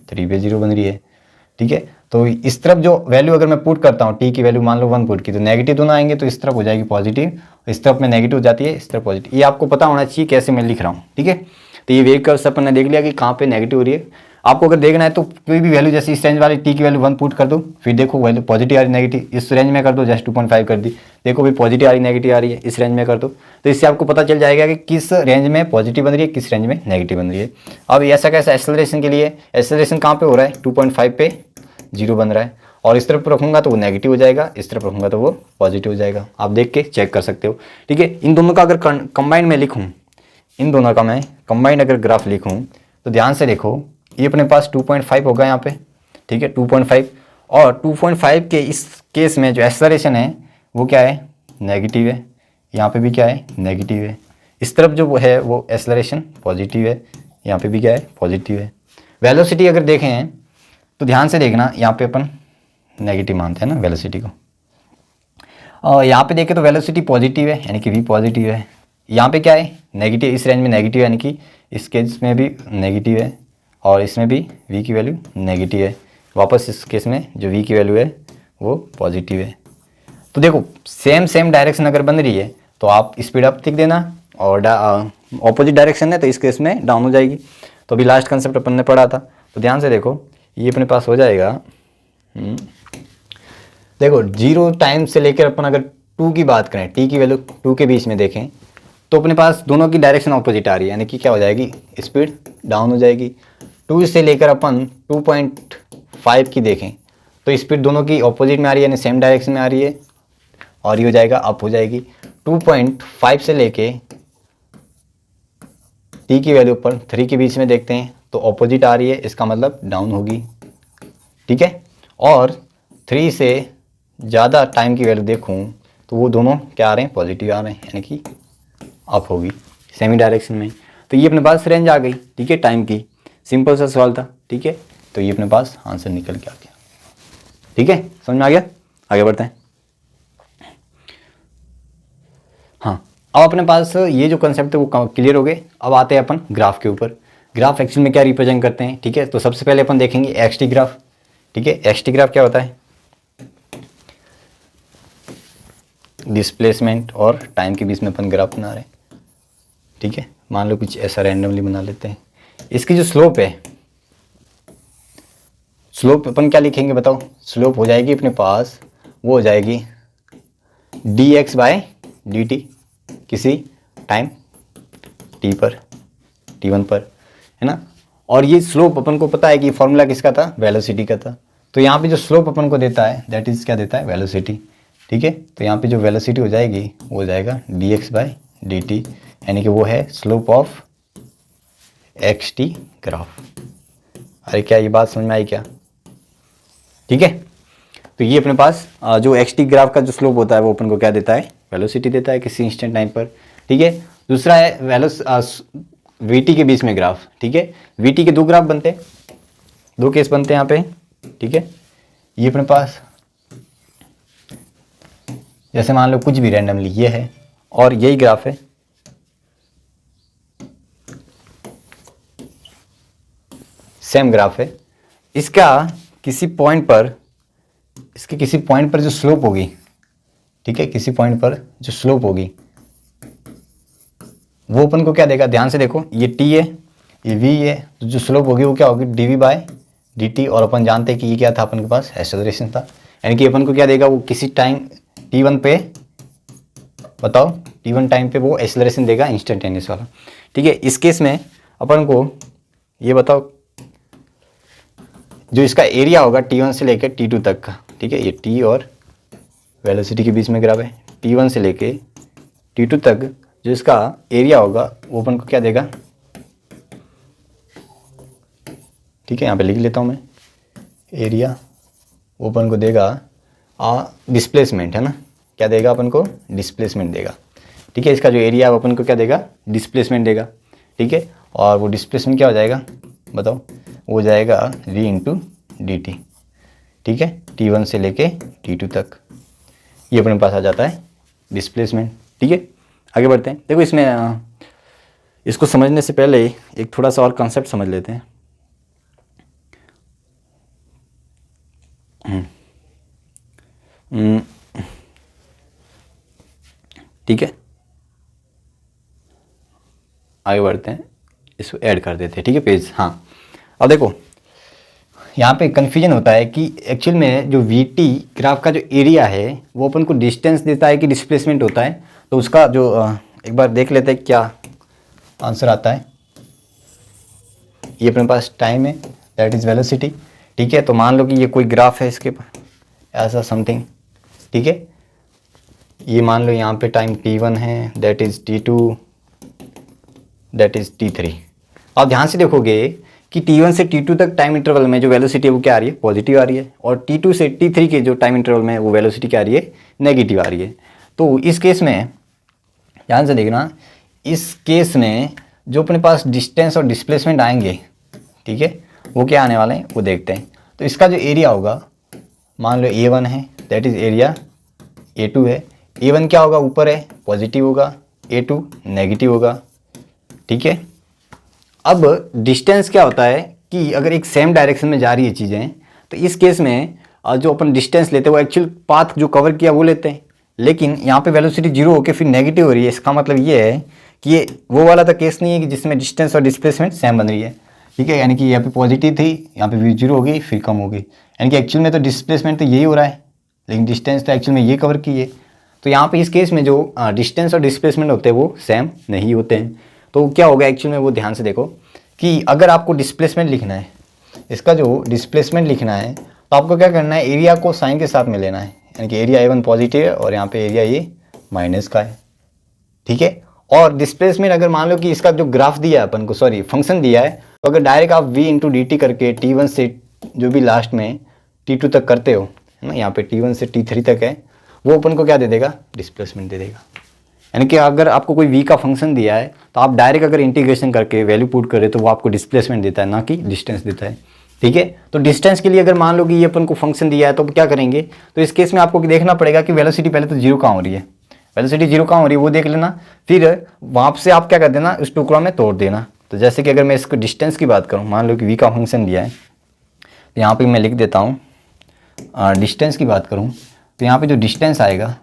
3 पे 0 बन रही है। ठीक है, तो इस तरफ जो वैल्यू अगर मैं पुट करता हूँ, t की वैल्यू मान लो 1 पुट की, तो नेगेटिव दोनों आएंगे, तो इस तरफ हो जाएगी पॉजिटिव, इस तरफ में नेगेटिव हो जाती है, इस तरफ पॉजिटिव। ये आपको पता होना चाहिए कैसे मैं लिख रहा हूँ। ठीक है, तो ये वेव कर्व अपन ने देख लिया कि कहाँ पे नेगेटिव हो रही है, आपको अगर देखना है तो कोई भी वैल्यू, जैसे इस रेंज वाली टी की वैल्यू 1 पुट कर दो, फिर देखो वैल्यू पॉजिटिव आ रही नेगेटिव, इस रेंज में कर दो जस्ट 2.5 कर दी, देखो भी पॉजिटिव आ रही नेगेटिव आ रही है, इस रेंज में कर दो, तो इससे आपको पता चल जाएगा कि किस रेंज में पॉजिटिव बन रही है, किस रेंज में नेगेटिव बन रही है। अब ऐसा कैसा एक्सेलरेशन के लिए, एक्सेलरेशन कहाँ पे हो रहा है, 2.5 पे 0 बन रहा है, और इस तरफ रखूंगा तो वो नेगेटिव हो जाएगा, इस तरफ रखूंगा तो वो पॉजिटिव हो जाएगा, आप देख के चेक कर सकते हो। ठीक है, इन दोनों का अगर कंबाइंड में लिखूँ, इन दोनों का मैं कंबाइंड अगर ग्राफ लिखूँ तो ध्यान से देखो, ये अपने पास 2.5 होगा यहाँ पे, ठीक है 2.5, और 2.5 के इस केस में जो एक्सेलरेशन है वो क्या है, नेगेटिव है, यहाँ पे भी क्या है, नेगेटिव है, इस तरफ जो है वो एक्सेलरेशन पॉजिटिव है, यहाँ पे भी क्या है, पॉजिटिव है। वेलोसिटी अगर देखें तो ध्यान से देखना, यहाँ पे अपन नेगेटिव मानते हैं ना वेलोसिटी को, और यहाँ पे देखें तो वेलोसिटी पॉजिटिव है यानी कि v पॉजिटिव है, यहाँ पे क्या है, नेगेटिव, इस रेंज में नेगेटिव यानी कि इस केस में भी नेगेटिव है, और इसमें भी v की वैल्यू नेगेटिव है, वापस इस केस में जो v की वैल्यू है वो पॉजिटिव है। तो देखो सेम डायरेक्शन अगर बन रही है तो आप स्पीड अप लिख देना, और ऑपोजिट डायरेक्शन है तो इस केस में डाउन हो जाएगी। तो अभी लास्ट कंसेप्ट अपन ने पढ़ा था, तो ध्यान से देखो, ये अपने पास हो जाएगा, देखो 0 टाइम से लेकर अपन अगर 2 की बात करें, t की वैल्यू 2 के बीच में देखें तो अपने पास दोनों की डायरेक्शन ऑपोजिट आ रही है, यानी कि क्या हो जाएगी, स्पीड डाउन हो जाएगी। 2 से लेकर अपन 2.5 की देखें तो स्पीड दोनों की ऑपोजिट में आ रही है, यानी सेम डायरेक्शन में आ रही है, और ये हो जाएगा अप हो जाएगी। 2.5 से लेके t की वैल्यू पर 3 के बीच में देखते हैं तो ऑपोजिट आ रही है, इसका मतलब डाउन होगी, ठीक है। और 3 से ज़्यादा टाइम की वैल्यू देखूँ तो वो दोनों क्या आ रहे हैं, पॉजिटिव आ रहे हैं, यानी कि अप होगी सेमी डायरेक्शन में। तो ये अपने पास रेंज आ गई, ठीक है, टाइम की, सिंपल सा सवाल था, ठीक है। तो ये अपने पास आंसर निकल के आ गया, ठीक है, समझ में आ गया, आगे बढ़ते हैं। हाँ, अब अपने पास ये जो कंसेप्ट है वो क्लियर हो गए। अब आते हैं अपन ग्राफ के ऊपर। ग्राफ एक्चुअल में क्या रिप्रेजेंट करते हैं, ठीक है। तो सबसे पहले अपन देखेंगे एक्सटी ग्राफ, ठीक है। एक्सटी ग्राफ क्या होता है, डिस्प्लेसमेंट और टाइम के बीच में अपन ग्राफ बना रहे हैं, ठीक है। मान लो कुछ ऐसा रैंडमली बना लेते हैं। इसकी जो स्लोप है, स्लोप अपन क्या लिखेंगे बताओ, स्लोप हो जाएगी अपने पास, वो हो जाएगी dx बाय dt किसी टाइम t पर, t1 पर, है ना। और ये स्लोप अपन को पता है कि फॉर्मूला किसका था, वेलोसिटी का था। तो यहाँ पे जो स्लोप अपन को देता है दैट इज क्या देता है, वेलोसिटी, ठीक है। तो यहाँ पे जो वेलोसिटी हो जाएगी वो हो जाएगा dx बाय dt, यानी कि वो है स्लोप ऑफ xt ग्राफ। अरे क्या ये बात समझ में आई क्या, ठीक है। तो ये अपने पास जो xt ग्राफ का जो स्लोप होता है वो अपन को क्या देता है, वेलोसिटी देता है किसी इंस्टेंट टाइम पर, ठीक है। दूसरा है vt के बीच में ग्राफ, ठीक है। vt के दो ग्राफ बनते हैं, दो केस बनते हैं यहाँ पे, ठीक है। ये अपने पास जैसे मान लो कुछ भी रैंडमली ये है और यही ग्राफ है, सेम ग्राफ है। इसका किसी पॉइंट पर, इसके किसी पॉइंट पर जो स्लोप होगी, ठीक है, किसी पॉइंट पर जो स्लोप होगी वो अपन को क्या देगा, ध्यान से देखो, ये t है, ये v है, तो जो स्लोप होगी वो क्या होगी, dv बाय dt। और अपन जानते हैं कि ये क्या था, अपन के पास एक्सेलरेशन था, यानी कि अपन को क्या देगा, वो किसी टाइम t1 पे, बताओ t1 टाइम पे वो एक्सेलरेशन देगा इंस्टेंटेनियस वाला, ठीक है। इस केस में अपन को ये बताओ, जो इसका एरिया होगा t1 से लेकर t2 तक का, ठीक है, ये t और वेलोसिटी के बीच में ग्राफ है, t1 से लेके t2 तक जो इसका एरिया होगा वो अपन को क्या देगा, ठीक है, यहाँ पे लिख लेता हूँ मैं, एरिया वो अपन को देगा डिस्प्लेसमेंट, है ना, क्या देगा अपन को, डिस्प्लेसमेंट देगा, ठीक है। इसका जो एरिया है वो अपन को क्या देगा, डिस्प्लेसमेंट देगा, ठीक है। और वो डिस्प्लेसमेंट क्या हो जाएगा बताओ, वो हो जाएगा v इंटू डी टी, ठीक है, t1 से लेके t2 तक, ये अपने पास आ जाता है डिस्प्लेसमेंट, ठीक है। आगे बढ़ते हैं। देखो इसमें इसको समझने से पहले एक थोड़ा सा और कॉन्सेप्ट समझ लेते हैं। ठीक है, आगे बढ़ते हैं, इसको ऐड कर देते हैं, ठीक है, पेज। हाँ, अब देखो यहाँ पे कन्फ्यूजन होता है कि एक्चुअल में जो वी टी ग्राफ का जो एरिया है वो अपन को डिस्टेंस देता है कि डिस्प्लेसमेंट होता है। तो उसका जो एक बार देख लेते हैं क्या आंसर आता है। ये अपने पास टाइम है, दैट इज़ वेलोसिटी। ठीक है, तो मान लो कि ये कोई ग्राफ है इसके ऐसा समथिंग। ठीक है, ये मान लो यहाँ पे टाइम t1 है, that is t2, that is t3। आप ध्यान से देखोगे कि t1 से t2 तक टाइम इंटरवल में जो वेलोसिटी है वो क्या आ रही है, पॉजिटिव आ रही है, और t2 से t3 के जो टाइम इंटरवल में वो वेलोसिटी क्या आ रही है, नेगेटिव आ रही है। तो इस केस में ध्यान से देखना, इस केस में जो अपने पास डिस्टेंस और डिस्प्लेसमेंट आएंगे, ठीक है, वो क्या आने वाले हैं वो देखते हैं। तो इसका जो एरिया होगा, मान लो a1 है, दैट इज़ एरिया, a2 है, a1 क्या होगा, ऊपर है पॉजिटिव होगा, a2 नेगेटिव होगा। ठीक है, अब डिस्टेंस क्या होता है कि अगर एक सेम डायरेक्शन में जा रही है चीज़ें, तो इस केस में जो अपन डिस्टेंस लेते हैं वो एक्चुअल पाथ जो कवर किया वो लेते हैं, लेकिन यहाँ पे वेलोसिटी जीरो होकर फिर नेगेटिव हो रही है। इसका मतलब ये है कि ये वो वाला तो केस नहीं है कि जिसमें डिस्टेंस और डिस्प्लेसमेंट सेम बन रही है। ठीक है, यानी कि यहाँ पे पॉजिटिव थी, यहाँ पे भी जीरो हो गई फिर कम हो गई, यानी कि एक्चुअल में तो डिस्प्लेसमेंट तो यही हो रहा है, लेकिन डिस्टेंस तो एक्चुअल में ये कवर की है। तो यहाँ पे इस केस में जो डिस्टेंस और डिस्प्लेसमेंट होते हैं वो सेम नहीं होते हैं। तो क्या होगा एक्चुअल में, वो ध्यान से देखो कि अगर आपको डिस्प्लेसमेंट लिखना है, इसका जो डिस्प्लेसमेंट लिखना है, तो आपको क्या करना है, एरिया को साइन के साथ में लेना है, यानी कि एरिया A1 पॉजिटिव है और यहाँ पे एरिया ये माइनस का है। ठीक है, और डिस्प्लेसमेंट अगर मान लो कि इसका जो ग्राफ दिया है अपन को, सॉरी फंक्शन दिया है, तो अगर डायरेक्ट आप v इंटू डी टी करके t1 से जो भी लास्ट में t2 तक करते हो, है ना, यहाँ पे t1 से t3 तक है, वो अपन को क्या दे देगा, डिस्प्लेसमेंट दे देगा। यानी कि अगर आपको कोई v का फंक्शन दिया है तो आप डायरेक्ट अगर इंटीग्रेशन करके वैल्यू पुट करें तो वो आपको डिस्प्लेसमेंट देता है, ना कि डिस्टेंस देता है। ठीक है, तो डिस्टेंस के लिए अगर मान लो कि ये अपन को फंक्शन दिया है तो क्या करेंगे, तो इस केस में आपको देखना पड़ेगा कि वेलोसिटी पहले तो जीरो कहाँ हो रही है, वेलोसिटी जीरो कहाँ हो रही है वो देख लेना, फिर वहाँ से आप क्या कर देना, उस टुकड़ा में तोड़ देना। तो जैसे कि अगर मैं इसको डिस्टेंस की बात करूँ, मान लो कि v का फंक्शन दिया है, तो यहाँ पर मैं लिख देता हूँ, डिस्टेंस की बात करूँ तो यहाँ पर जो डिस्टेंस आएगा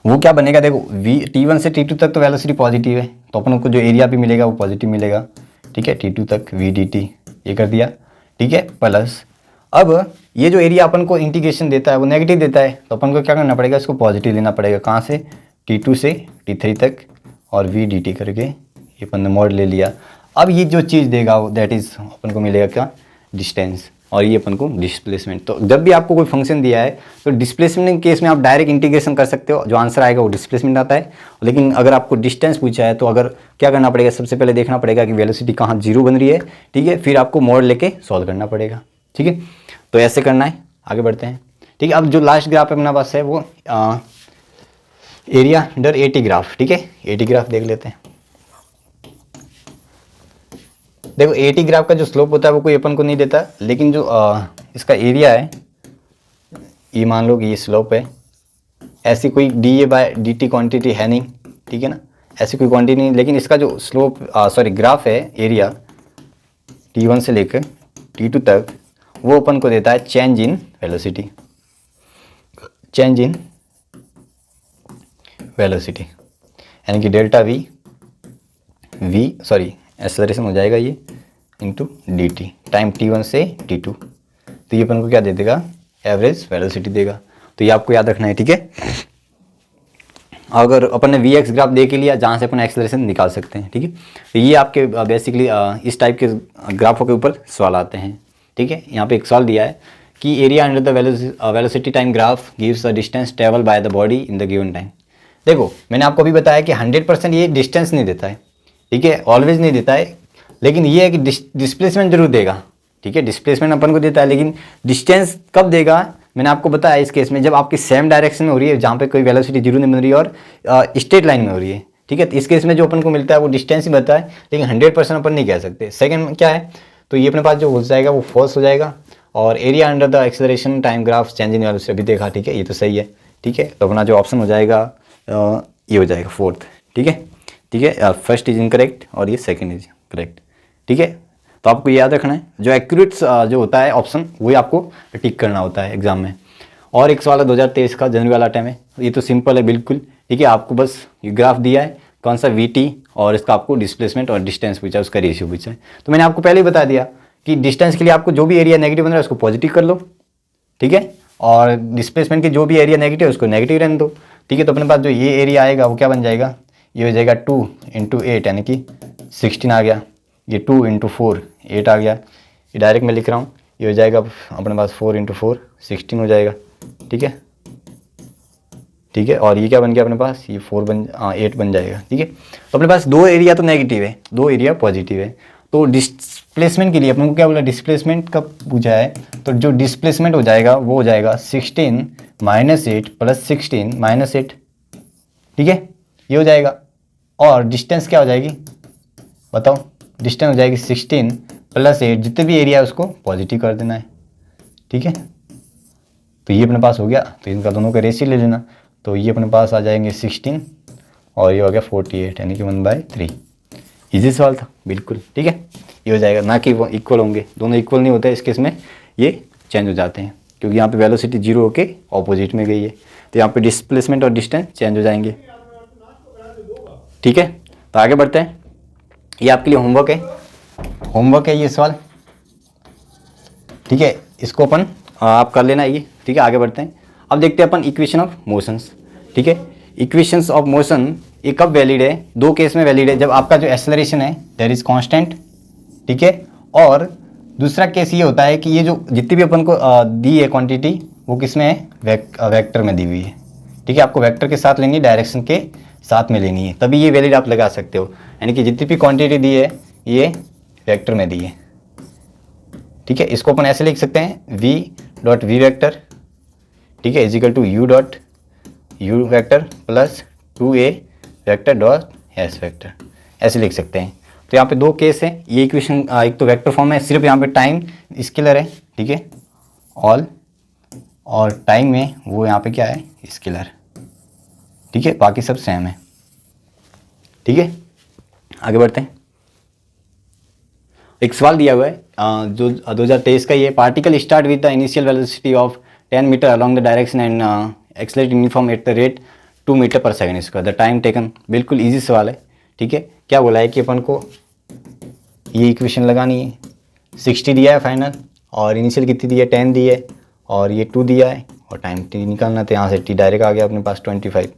वो क्या बनेगा, देखो t1 से t2 तक तो वेलोसिटी पॉजिटिव है, तो अपन को जो एरिया भी मिलेगा वो पॉजिटिव मिलेगा। ठीक है, t2 तक v dt ये कर दिया। ठीक है, प्लस अब ये जो एरिया अपन को इंटीग्रेशन देता है वो नेगेटिव देता है, तो अपन को क्या करना पड़ेगा, इसको पॉजिटिव लेना पड़ेगा। कहाँ से, t2 से t3 तक, और v dt करके ये अपन ने मॉड ले लिया। अब ये जो चीज़ देगा वो दैट इज़ अपन को मिलेगा क्या, डिस्टेंस, और ये अपन को डिस्प्लेसमेंट। तो जब भी आपको कोई फंक्शन दिया है तो डिस्प्लेसमेंट केस में आप डायरेक्ट इंटीग्रेशन कर सकते हो, जो आंसर आएगा वो डिस्प्लेसमेंट आता है। लेकिन अगर आपको डिस्टेंस पूछा है तो अगर क्या करना पड़ेगा, सबसे पहले देखना पड़ेगा कि वेलोसिटी कहाँ जीरो बन रही है। ठीक है, फिर आपको मोड लेके सॉल्व करना पड़ेगा। ठीक है, तो ऐसे करना है, आगे बढ़ते हैं। ठीक है, अब जो लास्ट ग्राफ अपना पास है वो area under A T graph. ठीक है, ए टी ग्राफ देख लेते हैं। देखो ए टी ग्राफ का जो स्लोप होता है वो कोई अपन को नहीं देता, लेकिन जो इसका एरिया है, ये मान लो कि ये स्लोप है, ऐसी कोई D A by D T quantity है नहीं। ठीक है ना, ऐसी कोई क्वान्टिटी नहीं, लेकिन इसका जो स्लोप सॉरी ग्राफ है, एरिया t1 से लेकर t2 तक, वो अपन को देता है change in velocity, change in velocity, यानी कि डेल्टा v सॉरी एक्सेलरेशन हो जाएगा ये into D T time t1 से t2, तो ये अपन को क्या दे देगा, एवरेज वेलोसिटी देगा। तो ये आपको याद रखना है। ठीक है, अगर अपन ने वी एक्स ग्राफ दे के लिया जहाँ से अपन एक्सेलरेशन निकाल सकते हैं। ठीक है, तो ये आपके बेसिकली इस टाइप के ग्राफों के ऊपर सवाल आते हैं। ठीक है, यहाँ पे एक सवाल दिया है कि area under the velocity time graph gives the distance travel by the body in the given time. देखो मैंने आपको अभी बताया कि 100% ये डिस्टेंस नहीं देता है। ठीक है, ऑलवेज नहीं देता है, लेकिन ये है कि डिस्प्लेसमेंट जरूर देगा। ठीक है, डिस्प्लेसमेंट अपन को देता है, लेकिन डिस्टेंस कब देगा, मैंने आपको बताया इस केस में जब आपकी सेम डायरेक्शन में हो रही है, जहाँ पे कोई वेलोसिटी जीरो नहीं बन रही है और स्ट्रेट लाइन में हो रही है। ठीक है, तो इस केस में जो अपन को मिलता है वो डिस्टेंस ही बताता है, लेकिन 100% अपन नहीं कह सकते। सेकंड क्या है, तो ये अपने पास जो हो जाएगा वो फॉल्स हो जाएगा। और area under the acceleration time graph change in velocity अभी देखा। ठीक है, ये तो सही है। ठीक है, तो अपना जो ऑप्शन हो जाएगा ये हो जाएगा फोर्थ। ठीक है, ठीक है, फर्स्ट इज इनकरेक्ट और ये सेकेंड इज करेक्ट। ठीक है, तो आपको याद रखना है जो एक्यूरेट जो होता है ऑप्शन वही आपको टिक करना होता है एग्जाम में। और एक सवाल है 2023 का जनवरी वाला टाइम है, ये तो सिंपल है बिल्कुल। ठीक है, आपको बस ये ग्राफ दिया है कौन सा वी टी, और इसका आपको डिस्प्लेसमेंट और डिस्टेंस पूछा है, उसका रेशियो पूछा है। तो मैंने आपको पहले ही बता दिया कि डिस्टेंस के लिए आपको जो भी एरिया नेगेटिव बन रहा है उसको पॉजिटिव कर लो, ठीक है, और डिस्प्लेसमेंट के जो भी एरिया नेगेटिव है उसको नेगेटिव रहने दो, ठीक है। तो अपने पास जो ये एरिया आएगा वो क्या बन जाएगा, ये हो जाएगा 2 × 8 यानी कि 16 आ गया, ये 2 × 4 8 आ गया, ये डायरेक्ट मैं लिख रहा हूँ, ये हो जाएगा अपने पास 4 × 4 16 हो जाएगा, ठीक है, ठीक है। और ये क्या बन गया अपने पास, ये 8 बन जाएगा, ठीक है। तो अपने पास दो एरिया तो नेगेटिव है, दो एरिया पॉजिटिव है। तो डिस्प्लेसमेंट के लिए अपने को क्या बोला, डिस्प्लेसमेंट कब पूछा है, तो जो डिस्प्लेसमेंट हो जाएगा वो हो जाएगा 16 - 8 + 16 - 8, ठीक है, ये हो जाएगा। और डिस्टेंस क्या हो जाएगी बताओ, डिस्टेंस हो जाएगी 16 + 8, जितने भी एरिया है उसको पॉजिटिव कर देना है, ठीक है। तो ये अपने पास हो गया, तो इनका दोनों का रेशियो ले लेना, तो ये अपने पास आ जाएंगे 16 और ये हो गया 48 यानी कि 1/3। इजी सवाल था बिल्कुल, ठीक है। ये हो जाएगा, ना कि वो इक्वल होंगे, दोनों इक्वल नहीं होते, इस केस में ये चेंज हो जाते हैं क्योंकि यहाँ पे वेलोसिटी 0 होके ऑपोजिट में गई है, तो यहाँ पे डिस्प्लेसमेंट और डिस्टेंस चेंज हो जाएंगे, ठीक है। तो आगे बढ़ते हैं, ये आपके लिए होमवर्क है ये सवाल, ठीक है, इसको अपन आप कर लेना ये, ठीक है। आगे बढ़ते हैं, अब देखते हैं अपन इक्वेशन ऑफ मोशंस, ठीक है। इक्वेशंस ऑफ मोशन ये कब वैलिड है, दो केस में वैलिड है, जब आपका जो एक्सेलरेशन है दैट इज कांस्टेंट, ठीक है, और दूसरा केस ये होता है कि ये जो जितनी भी अपन को दी है क्वांटिटी वो किस में है, वेक्टर में दी हुई है, ठीक है। आपको वेक्टर के साथ लेनी है, डायरेक्शन के साथ में लेनी है, तभी ये वैलिड आप लगा सकते हो, यानी कि जितनी भी क्वांटिटी दी है ये वेक्टर में दी है, ठीक है। इसको अपन ऐसे लिख सकते हैं v वेक्टर, ठीक है, equal to u vector plus 2a vector dot s vector, ऐसे लिख सकते हैं। तो यहाँ पे दो केस है, ये इक्वेशन एक तो वेक्टर फॉर्म है, सिर्फ यहाँ पे टाइम स्केलर है, ठीक है, ऑल, और टाइम में वो यहाँ पे क्या है, स्केलर, ठीक है, बाकी सब सेम है, ठीक है। आगे बढ़ते हैं, एक सवाल दिया हुआ है जो 2023 का, ये particle start with the initial velocity of 10 metre along the direction and accelerate uniform at the rate 2 metre per second, the time taken, बिल्कुल इजी सवाल है, ठीक है। क्या बोला है कि अपन को ये इक्वेशन लगानी है, 60 दिया है फाइनल, और इनिशियल कितनी दी है 10 दी है, और ये 2 दिया है, और टाइम t निकालना, तो यहाँ से t डायरेक्ट आ गया अपने पास 25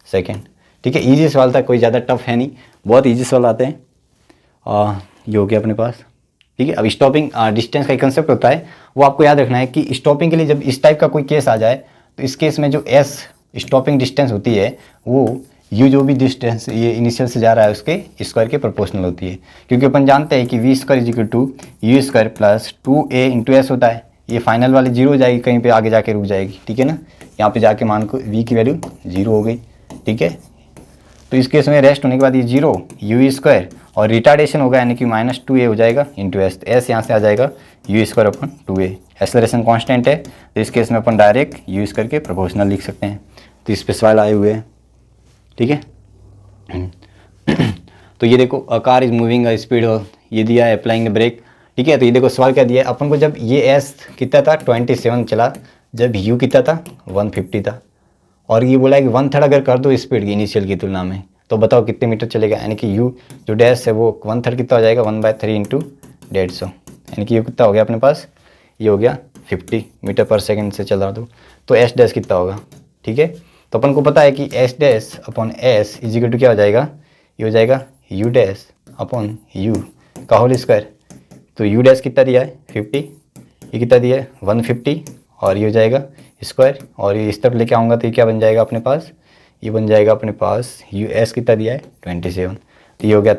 सेकेंड, ठीक है। इजी सवाल था, कोई ज़्यादा टफ है नहीं, बहुत इजी सवाल आते हैं, ये हो गया अपने पास, ठीक है। अब स्टॉपिंग डिस्टेंस का एक कंसेप्ट होता है, वो आपको याद रखना है कि स्टॉपिंग के लिए जब इस टाइप का कोई केस आ जाए तो इस केस में जो s स्टॉपिंग डिस्टेंस होती है वो u जो भी डिस्टेंस ये इनिशियल से जा रहा है उसके स्क्वायर के प्रोपोर्शनल होती है, क्योंकि अपन जानते हैं कि v² = u² plus 2a × s होता है, ये फाइनल वाली 0 हो जाएगी, कहीं पे आगे जाके रुक जाएगी, ठीक है ना, यहाँ पे जाके मान को v की वैल्यू 0 हो गई, ठीक है। तो इस केस में रेस्ट होने के बाद ये 0 u² और रिटार्डेशन होगा यानी कि -2a हो जाएगा इंटू s, तो s यहाँ से आ जाएगा u²/2a, एक्सेलरेशन कांस्टेंट है, तो इस केस में अपन डायरेक्ट u² के प्रोपोर्शनल लिख सकते हैं, तो इस पे सवाल आए हुए हैं, ठीक है। तो ये देखो कार इज मूविंग स्पीड, ये दिया है अप्लाइंग ब्रेक, ठीक है। तो ये देखो सवाल क्या दिया है अपन को, जब ये s कितना था 27 चला, जब u कितना था 150 था, और ये बोला है कि 1/3 अगर कर दो स्पीड की इनिशियल की तुलना में, तो बताओ कितने मीटर चलेगा, यानी कि u जो डैश है वो 1/3 कितना हो जाएगा, 1/3 × 150, यानी कि ये कितना हो गया अपने पास, ये हो गया 50 मीटर/सेकंड से चला दो, तो s डैश कितना होगा, ठीक है। तो अपन को पता है कि s dash upon s equal to क्या हो जाएगा, ये हो जाएगा u डैश अपॉन u का होल स्क्वायर, तो u डैश कितना दिया है 50, ये कितना दिया है 150, और ये हो जाएगा स्क्वायर, और ये इस तरफ लेके आऊँगा तो ये क्या बन जाएगा अपने पास, ये बन जाएगा अपने पास s कितना दिया है 27, तो ये हो गया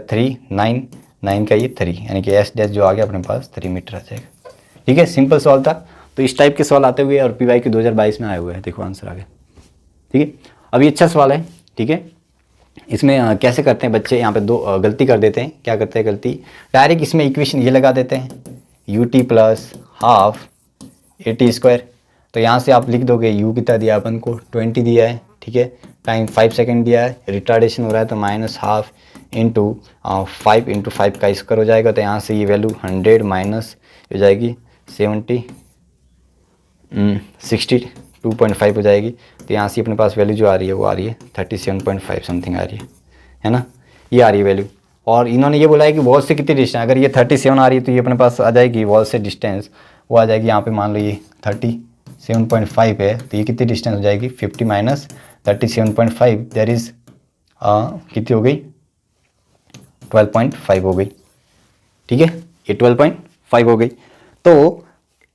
9 का ये 3, यानी कि s डैश जो आ गया अपने पास 3 मीटर आ जाएगा, ठीक है। सिंपल सवाल था, तो इस टाइप के सवाल आते हुए और PY के 2022 में आए हुए हैं, देखो आंसर आ गया, ठीक है। अब ये अच्छा सवाल है, ठीक है। इसमें कैसे करते हैं बच्चे, यहाँ पे दो गलती कर देते हैं, क्या करते हैं गलती, डायरेक्ट इसमें इक्वेशन ये लगा देते हैं ut + ½ at², तो यहाँ से आप लिख दोगे u कितना दिया अपन को 20 दिया है, ठीक है, टाइम 5 सेकेंड दिया है, रिटार्डेशन हो रहा है तो -½ × 5 × 5 का स्क्वायर हो जाएगा, तो यहाँ से ये वैल्यू 100 माइनस हो जाएगी 62.5 हो जाएगी, तो यहाँ से अपने पास वैल्यू जो आ रही है वो आ रही है 37.5 समथिंग आ रही है ना, ये आ रही है वैल्यू। और इन्होंने ये बोला है कि वॉल से कितनी डिस्टेंस, अगर ये 37 आ रही है तो ये अपने पास आ जाएगी वॉल से डिस्टेंस, वो आ जाएगी यहाँ पे मान लो ये 37.5 है, तो ये कितनी डिस्टेंस हो जाएगी 50 माइनस 37.5 देयर इज कितनी हो गई 12.5 हो गई। ठीक है, ये 12.5 हो गई। तो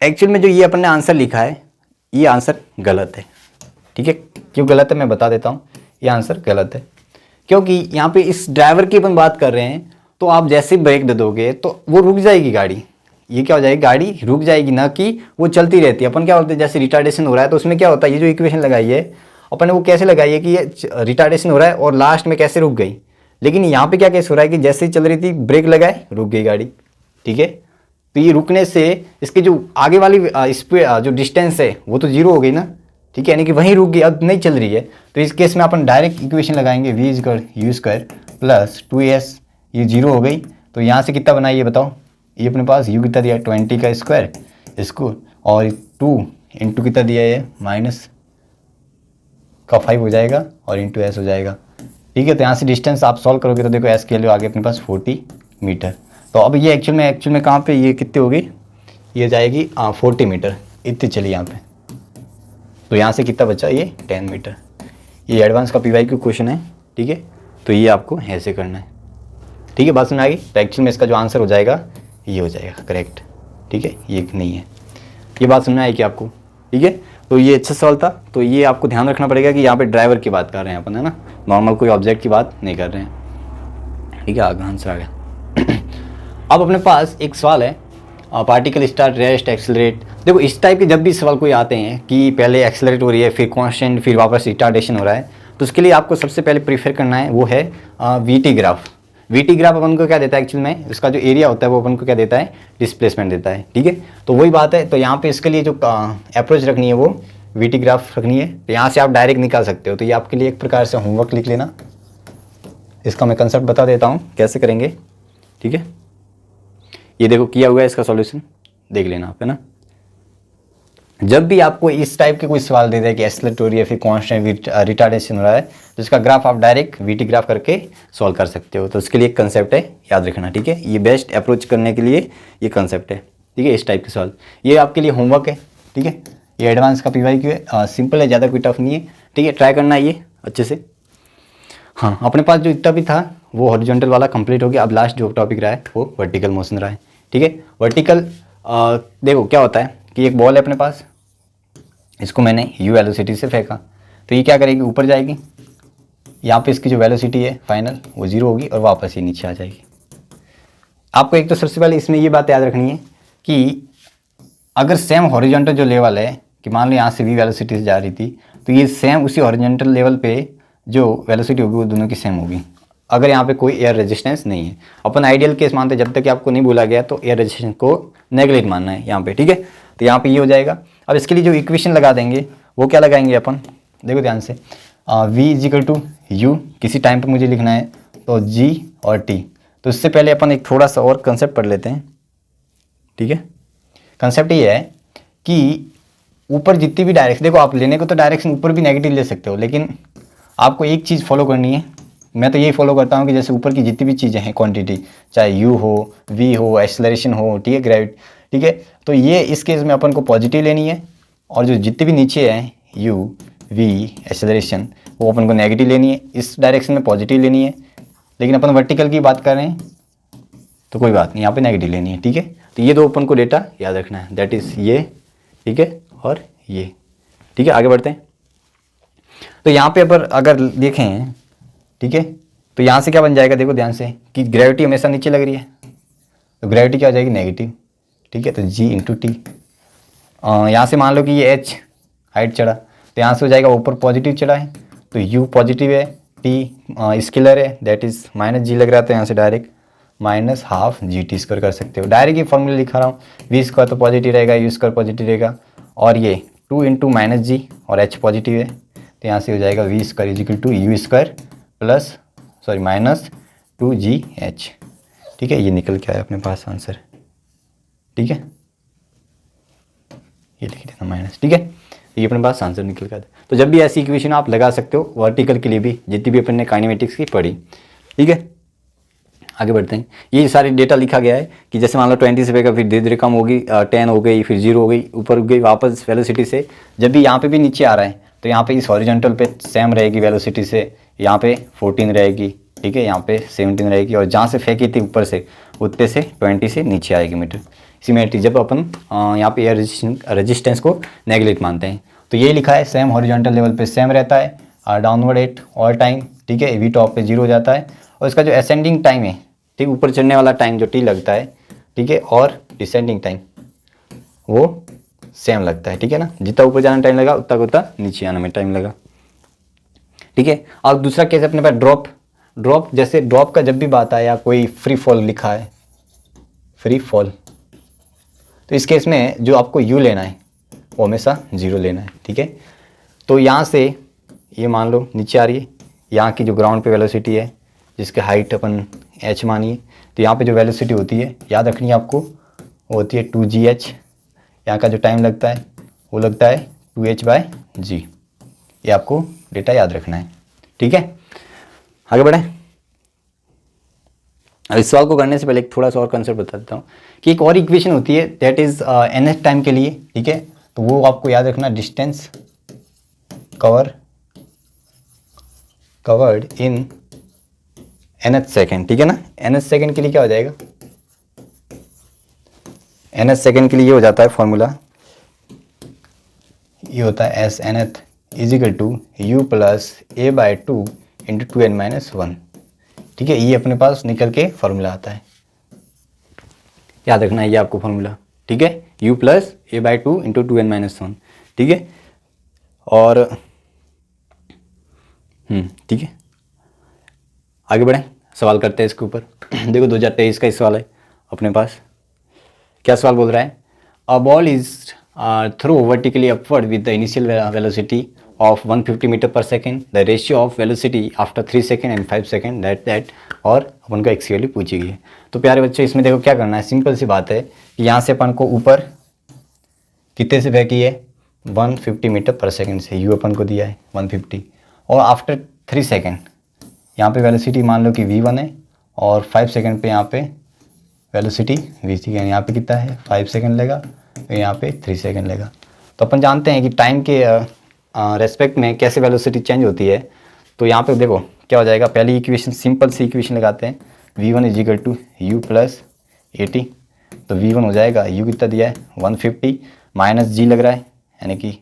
एक्चुअल में जो ये अपन ने आंसर लिखा है ये आंसर गलत है। ठीक है, क्यों गलत है मैं बता देता हूँ। ये आंसर गलत है क्योंकि यहाँ पे इस ड्राइवर की अपन बात कर रहे हैं, तो आप जैसे ब्रेक दे दोगे तो वो रुक जाएगी गाड़ी, ये क्या हो जाएगी गाड़ी रुक जाएगी, ना कि वो चलती रहती है। अपन क्या बोलते हैं जैसे रिटार्डेशन हो रहा है तो उसमें क्या होता है, ये जो इक्वेशन लगाई है अपन ने वो कैसे लगाई है कि ये रिटार्डेशन हो रहा है और लास्ट में कैसे रुक गई, लेकिन यहाँ पे क्या केस हो रहा है कि जैसे ही चल रही थी ब्रेक लगाए रुक गई गाड़ी। ठीक है, तो ये रुकने से इसकी जो आगे वाली स्पीड जो डिस्टेंस है वो तो जीरो हो गई ना। ठीक है, यानी कि वहीं रुक गई, अब नहीं चल रही है। तो इस केस में अपन डायरेक्ट इक्वेशन लगाएंगे v equal U square plus 2s, ये जीरो हो गई। तो यहाँ से कितना बना ये बताओ, ये अपने पास u कितना दिया है 20 का स्क्वायर इसको, और 2 इंटू कितना दिया है माइनस का 5 हो जाएगा और इंटू s हो जाएगा। ठीक है, तो यहाँ से डिस्टेंस आप सॉल्व करोगे तो देखो s की वैल्यू आ गई अपने पास 40 मीटर। तो अब ये एक्चुअल में कहाँ पे ये कितनी होगी, ये जाएगी 40 मीटर इतनी चली यहाँ पे। तो यहाँ से कितना बचा ये 10 मीटर। ये एडवांस का PYQ क्वेश्चन है। ठीक है, तो ये आपको ऐसे करना है। ठीक है, बात समझ आ गई। तो एक्चुअल में इसका जो आंसर हो जाएगा ये हो जाएगा करेक्ट। ठीक है, ये नहीं है, ये बात समझ आई कि आपको। ठीक है, तो ये अच्छा सवाल था। तो ये आपको ध्यान रखना पड़ेगा कि यहाँ पे ड्राइवर की बात कर रहे हैं अपन, है ना, नॉर्मल कोई ऑब्जेक्ट की बात नहीं कर रहे हैं। ठीक है, आगे आंसर आ गया। अब अपने पास एक सवाल है पार्टिकल स्टार्ट रेस्ट एक्सेलरेट। देखो इस टाइप के जब भी सवाल कोई आते हैं कि पहले एक्सेलरेट हो रही है फिर कांस्टेंट फिर वापस रिटार्डेशन हो रहा है, तो उसके लिए आपको सबसे पहले प्रीफर करना है वो है VT ग्राफ। VT ग्राफ अपन को क्या देता है एक्चुअल में, इसका जो एरिया होता है वो अपन को क्या देता है डिस्प्लेसमेंट देता है। ठीक है, तो वही बात है। तो यहाँ पे इसके लिए जो अप्रोच रखनी है वो VT ग्राफ रखनी है। तो यहाँ से आप डायरेक्ट निकाल सकते हो। तो ये आपके लिए एक प्रकार से होमवर्क लिख लेना, इसका मैं कंसेप्ट बता देता हूँ कैसे करेंगे। ठीक है, ये देखो किया हुआ है, इसका सॉल्यूशन देख लेना आप, है ना। जब भी आपको इस टाइप के कोई सवाल दे दे कि एक्सेलरेट हो रही है फिर कांस्टेंट रिटार्डेशन हो रहा है, तो इसका ग्राफ आप डायरेक्ट VT ग्राफ करके सॉल्व कर सकते हो। तो उसके लिए एक कंसेप्ट है, याद रखना। ठीक है, ये बेस्ट अप्रोच करने के लिए ये कंसेप्ट है। ठीक है, इस टाइप के सवाल ये आपके लिए होमवर्क है। ठीक है, ये एडवांस का PYQ है, सिंपल है, ज़्यादा कोई टफ नहीं है। ठीक है, ट्राई करना ये अच्छे से। हाँ, अपने पास जो इतना भी था वो हॉरिजॉन्टल वाला कंप्लीट हो गया। अब लास्ट जो टॉपिक रहा है वो वर्टिकल मोशन रहा है। ठीक है, वर्टिकल देखो क्या होता है कि एक बॉल है अपने पास, इसको मैंने u वेलोसिटी से फेंका, तो ये क्या करेगी ऊपर जाएगी। यहाँ पे इसकी जो वेलोसिटी है फाइनल वो 0 होगी और वापस ये नीचे आ जाएगी। आपको एक तो सबसे पहले इसमें ये बात याद रखनी है कि अगर सेम हॉरिजॉन्टल जो लेवल है कि मान लो यहाँ से v वेलोसिटी से जा रही थी, तो ये सेम उसी हॉरिजॉन्टल लेवल पे जो वेलोसिटी होगी वो दोनों की सेम होगी अगर यहाँ पे कोई एयर रेजिस्टेंस नहीं है। अपन आइडियल केस मानते हैं, जब तक कि आपको नहीं बोला गया तो एयर रेजिस्टेंस को नेगलेक्ट मानना है यहाँ पे। ठीक है, तो यहाँ पे ये हो जाएगा। अब इसके लिए जो इक्वेशन लगा देंगे वो क्या लगाएंगे अपन, देखो ध्यान से, v इजिकल टू यू किसी टाइम पे मुझे लिखना है तो g और t। तो इससे पहले अपन एक थोड़ा सा और कंसेप्ट पढ़ लेते हैं। ठीक है, कंसेप्ट ये है कि ऊपर जितनी भी डायरेक्शन, देखो आप लेने को तो डायरेक्शन ऊपर भी नेगेटिव ले सकते हो, लेकिन आपको एक चीज़ फॉलो करनी है। मैं तो यही फॉलो करता हूँ कि जैसे ऊपर की जितनी भी चीज़ें हैं क्वांटिटी, चाहे u हो v हो एक्सेलरेशन हो, ठीक है, ग्रेविटी, ठीक है, तो ये इस केस में अपन को पॉजिटिव लेनी है, और जो जितनी भी नीचे है u v एक्सेलरेशन वो अपन को नेगेटिव लेनी है, इस डायरेक्शन में पॉजिटिव लेनी है। लेकिन अपन वर्टिकल की बात कर रहे हैं तो कोई बात नहीं, यहाँ पे नेगेटिव लेनी है। ठीक है, तो ये दो अपन को डेटा याद रखना है, दैट इज़ ये, ठीक है, और ये। ठीक है, आगे बढ़ते हैं। तो यहाँ पे अगर देखें, ठीक है, तो यहाँ से क्या बन जाएगा, देखो ध्यान से कि ग्रेविटी हमेशा नीचे लग रही है, तो ग्रेविटी क्या हो जाएगी नेगेटिव। ठीक है, तो g इंटू टी। यहाँ से मान लो कि ये h हाइट चढ़ा, तो यहाँ से हो जाएगा ऊपर पॉजिटिव चढ़ा है तो u पॉजिटिव है, t स्केलर है, दैट इज़ माइनस g लग रहा है, तो यहाँ से direct minus half GT square कर सकते हो। डायरेक्ट ये फॉर्मूला लिखा रहा हूँ, v स्क्वायर तो पॉजिटिव रहेगा, u स्क्वायर पॉजिटिव रहेगा, और ये 2 इंटू माइनस जी और h पॉजिटिव है, तो यहाँ से हो जाएगा v square equal to u square plus minus 2gh। ठीक है, ये निकल के आया अपने पास आंसर। ठीक है, ये लिख देना माइनस। ठीक है, ये अपने पास आंसर निकल के आता है। तो जब भी ऐसी इक्वेशन आप लगा सकते हो वर्टिकल के लिए भी, जितनी भी अपन ने काइनेमेटिक्स की पढ़ी। ठीक है, आगे बढ़ते हैं। ये सारी डेटा लिखा गया है कि जैसे मान लो 20 से बेगा, फिर धीरे धीरे कम होगी, 10 हो गई, फिर 0 हो गई, ऊपर हो गई वापस वेलोसिटी से। जब भी यहाँ पे भी नीचे आ रहा है तो यहाँ पे इस हॉरिजॉन्टल पे सेम रहेगी वेलोसिटी से, यहाँ पे 14 रहेगी, ठीक है, यहाँ पे 17 रहेगी, और जहाँ से फेंकी थी ऊपर से उतने से 20 से नीचे आएगी मीटर। सिमिलरिटी जब अपन यहाँ पे एयर रेजिस्टेंस को नेगलेक्ट मानते हैं तो यही लिखा है, सेम हॉरिजॉन्टल लेवल पे सेम रहता है, डाउनवर्ड एट ऑल टाइम, ठीक है, वी टॉप पे 0 हो जाता है, और इसका जो असेंडिंग टाइम है, ठीक, ऊपर चढ़ने वाला टाइम जो टी लगता है, ठीक है, और डिसेंडिंग टाइम वो सेम लगता है, ठीक है ना, जितना ऊपर जाना टाइम लगा उतना उतना नीचे आने में टाइम लगा, ठीक है। अब दूसरा केस अपने पास ड्रॉप, जैसे ड्रॉप का जब भी बात आया, कोई फ्री फॉल लिखा है, फ्री फॉल, तो इस केस में जो आपको यू लेना है वो हमेशा 0 लेना है, ठीक है। तो यहाँ से ये मान लो नीचे आ रही है, यहाँ की जो ग्राउंड पे वेलोसिटी है जिसकी हाइट अपन h मानिए, तो यहाँ पे जो वेलोसिटी होती है याद रखनी है आपको, वो होती है 2gh। यहाँ का जो टाइम लगता है वो लगता है 2h/g। ये आपको डेटा याद रखना है, ठीक है। आगे बढ़ें। अब इस सवाल को करने से पहले एक थोड़ा सा और कंसेप्ट बता देता हूँ कि एक और इक्वेशन होती है दैट इज nth टाइम के लिए, ठीक है, तो वो आपको याद रखना, distance covered in nth second, ठीक है ना। nth सेकेंड के लिए क्या हो जाएगा, nth सेकेंड के लिए ये हो जाता है फॉर्मूला, ये होता है S nth is equal to u plus a/2 into 2n-1, ठीक है। ये अपने पास निकल के फॉर्मूला आता है, याद रखना है ये आपको फॉर्मूला, ठीक है, u plus a/2 into 2n-1, ठीक है। और ठीक है, आगे बढ़ें, सवाल करते हैं इसके ऊपर। देखो 2023 का इस सवाल है अपने पास। क्या सवाल बोल रहा है, a ball is throw vertically upward with the initial velocity of 150 metre per second, the ratio of velocity after 3 second and 5 second that और अपन को एक्स वैल्यू पूछी गई है। तो प्यारे बच्चे इसमें देखो क्या करना है, सिंपल सी बात है कि यहाँ से अपन को ऊपर कितने से फेंकी है, 150 मीटर पर सेकेंड से, यू अपन को दिया है 150, और आफ्टर 3 सेकेंड यहाँ पे वेलोसिटी मान लो कि v1 है, और 5 सेकेंड पे यहाँ पे वेलोसिटी v3 है, यहाँ पे कितना है 5 सेकेंड लेगा, तो यहाँ पे 3 सेकेंड लेगा। तो अपन जानते हैं कि टाइम के रेस्पेक्ट में कैसे वेलोसिटी चेंज होती है। तो यहाँ पे देखो क्या हो जाएगा, पहली इक्वेशन सिंपल सी इक्वेशन लगाते हैं, v1 is equal to u plus 80, तो v1 हो जाएगा, u कितना दिया है 150 माइनस g लग रहा है यानी कि,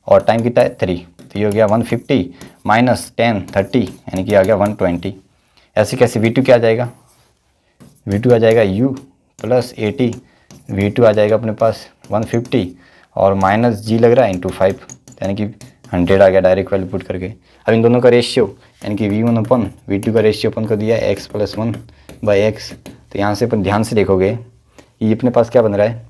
और टाइम कितना है 3, तो ये हो गया 150 माइनस 10 30 यानी कि आ गया 120। ऐसे कैसे v2 क्या आ जाएगा, v2 आ जाएगा u प्लस 80, v2 आ जाएगा अपने पास 150 और माइनस g लग रहा है इंटू 5 यानी कि 100 आ गया डायरेक्ट वैल्यू पुट करके। अब इन दोनों का रेशियो यानी कि v1 अपन v2 का रेशियो अपन को दिया है x प्लस 1/x, तो यहाँ से अपन ध्यान से देखोगे ये अपने पास क्या बन रहा है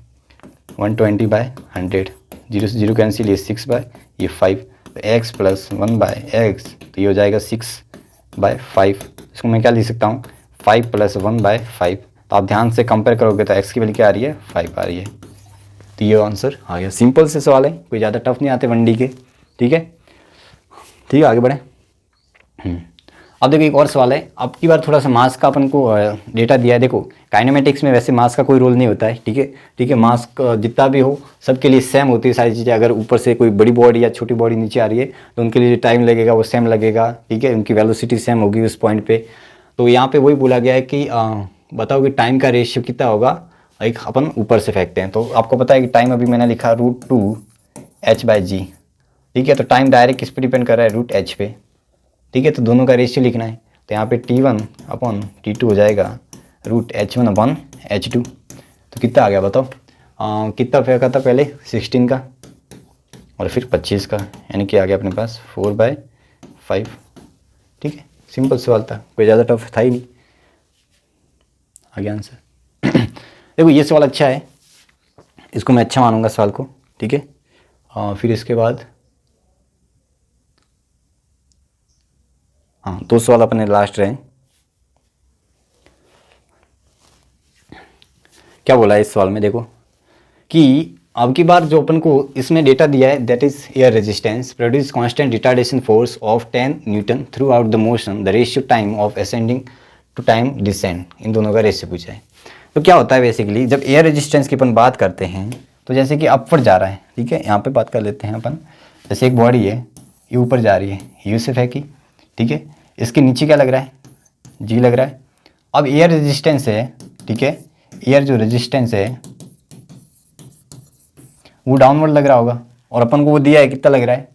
120/100, 0 से 0 कैंसिल, ये 6/5, तो x प्लस 1/x, तो ये हो जाएगा 6/5। इसको मैं क्या लिख सकता हूँ 5 प्लस 1/5, तो आप ध्यान से कंपेयर करोगे तो x की वैल्यू क्या आ रही है 5 आ रही है, तो ये आंसर आ गया। सिंपल से सवाल है, कोई ज़्यादा टफ नहीं आते 1D के, ठीक है। ठीक है, आगे बढ़ें। अब देखो एक और सवाल है, अब की बार थोड़ा सा मास का अपन को डेटा दिया है। देखो काइनेमेटिक्स में वैसे मास का कोई रोल नहीं होता है, ठीक है, ठीक है, मास जितना भी हो सबके लिए सेम होती है सारी चीज़ें। अगर ऊपर से कोई बड़ी बॉडी या छोटी बॉडी नीचे आ रही है तो उनके लिए जो टाइम लगेगा वो सेम लगेगा, ठीक है, उनकी वेलोसिटी सेम होगी उस पॉइंट पे। तो यहाँ पे वही बोला गया है कि बताओ कि टाइम का रेशियो कितना होगा, एक अपन ऊपर से फेंकते हैं। तो आपको पता है कि टाइम अभी मैंने लिखा √2h/g, ठीक है, तो टाइम डायरेक्ट किस पे डिपेंड कर रहा है √h पे, ठीक है, तो दोनों का रेशियो लिखना है। तो यहाँ पे T1/T2 हो जाएगा √h1/h2, तो कितना आ गया बताओ, कितना फेंका था पहले 16 का और फिर 25 का, यानी कि आ गया अपने पास 4/5, ठीक है, सिंपल सवाल था, कोई ज़्यादा टफ था ही नहीं। आ गया आंसर। देखो ये सवाल अच्छा है, इसको मैं अच्छा मानूंगा सवाल को, ठीक है। फिर इसके बाद हाँ 2 सवाल अपने लास्ट रहे। क्या बोला है इस सवाल में, देखो कि अब की बार जो अपन को इसमें डेटा दिया है that is air resistance produce constant retardation force of 10 newton throughout the motion, the ratio time of ascending to time descend, इन दोनों का रेशियो पूछा है। तो क्या होता है बेसिकली, जब एयर रेजिस्टेंस की अपन बात करते हैं तो जैसे कि अपवर्ड जा रहा है, ठीक है, यहाँ पे बात कर लेते हैं अपन। जैसे एक बॉडी है, ये ऊपर जा रही है, यू से फेंकी, ठीक है, इसके नीचे क्या लग रहा है, जी लग रहा है। अब एयर रेजिस्टेंस है, ठीक है, एयर जो रेजिस्टेंस है वो डाउनवर्ड लग रहा होगा, और अपन को वो दिया है कितना लग रहा है,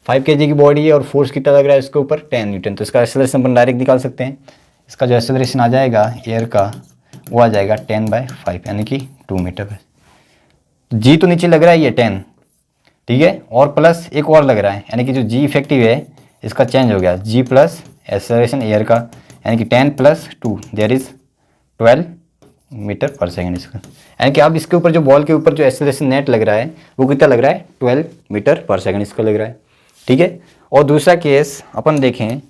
5 kg की बॉडी है और फोर्स कितना लग रहा है इसके ऊपर, 10 न्यूटन। तो इसका एक्सेलरेशन अपन डायरेक्ट निकाल सकते हैं। इसका जो एक्सेलरेशन आ जाएगा एयर का वो आ जाएगा 10/5 यानी कि 2 मीटर। जी तो नीचे लग रहा है ये 10, ठीक है, और प्लस एक और लग रहा है, यानी कि जो जी इफेक्टिव है इसका चेंज हो गया, जी प्लस एक्सेलरेशन एयर का, यानी कि 10 + 2 there is 12 metre per second इसका। यानी कि अब इसके ऊपर जो बॉल के ऊपर जो एक्सेलरेशन नेट लग रहा है वो कितना लग रहा है, 12 मीटर पर सेकेंड इसका लग रहा है, ठीक है। और दूसरा केस अपन देखें,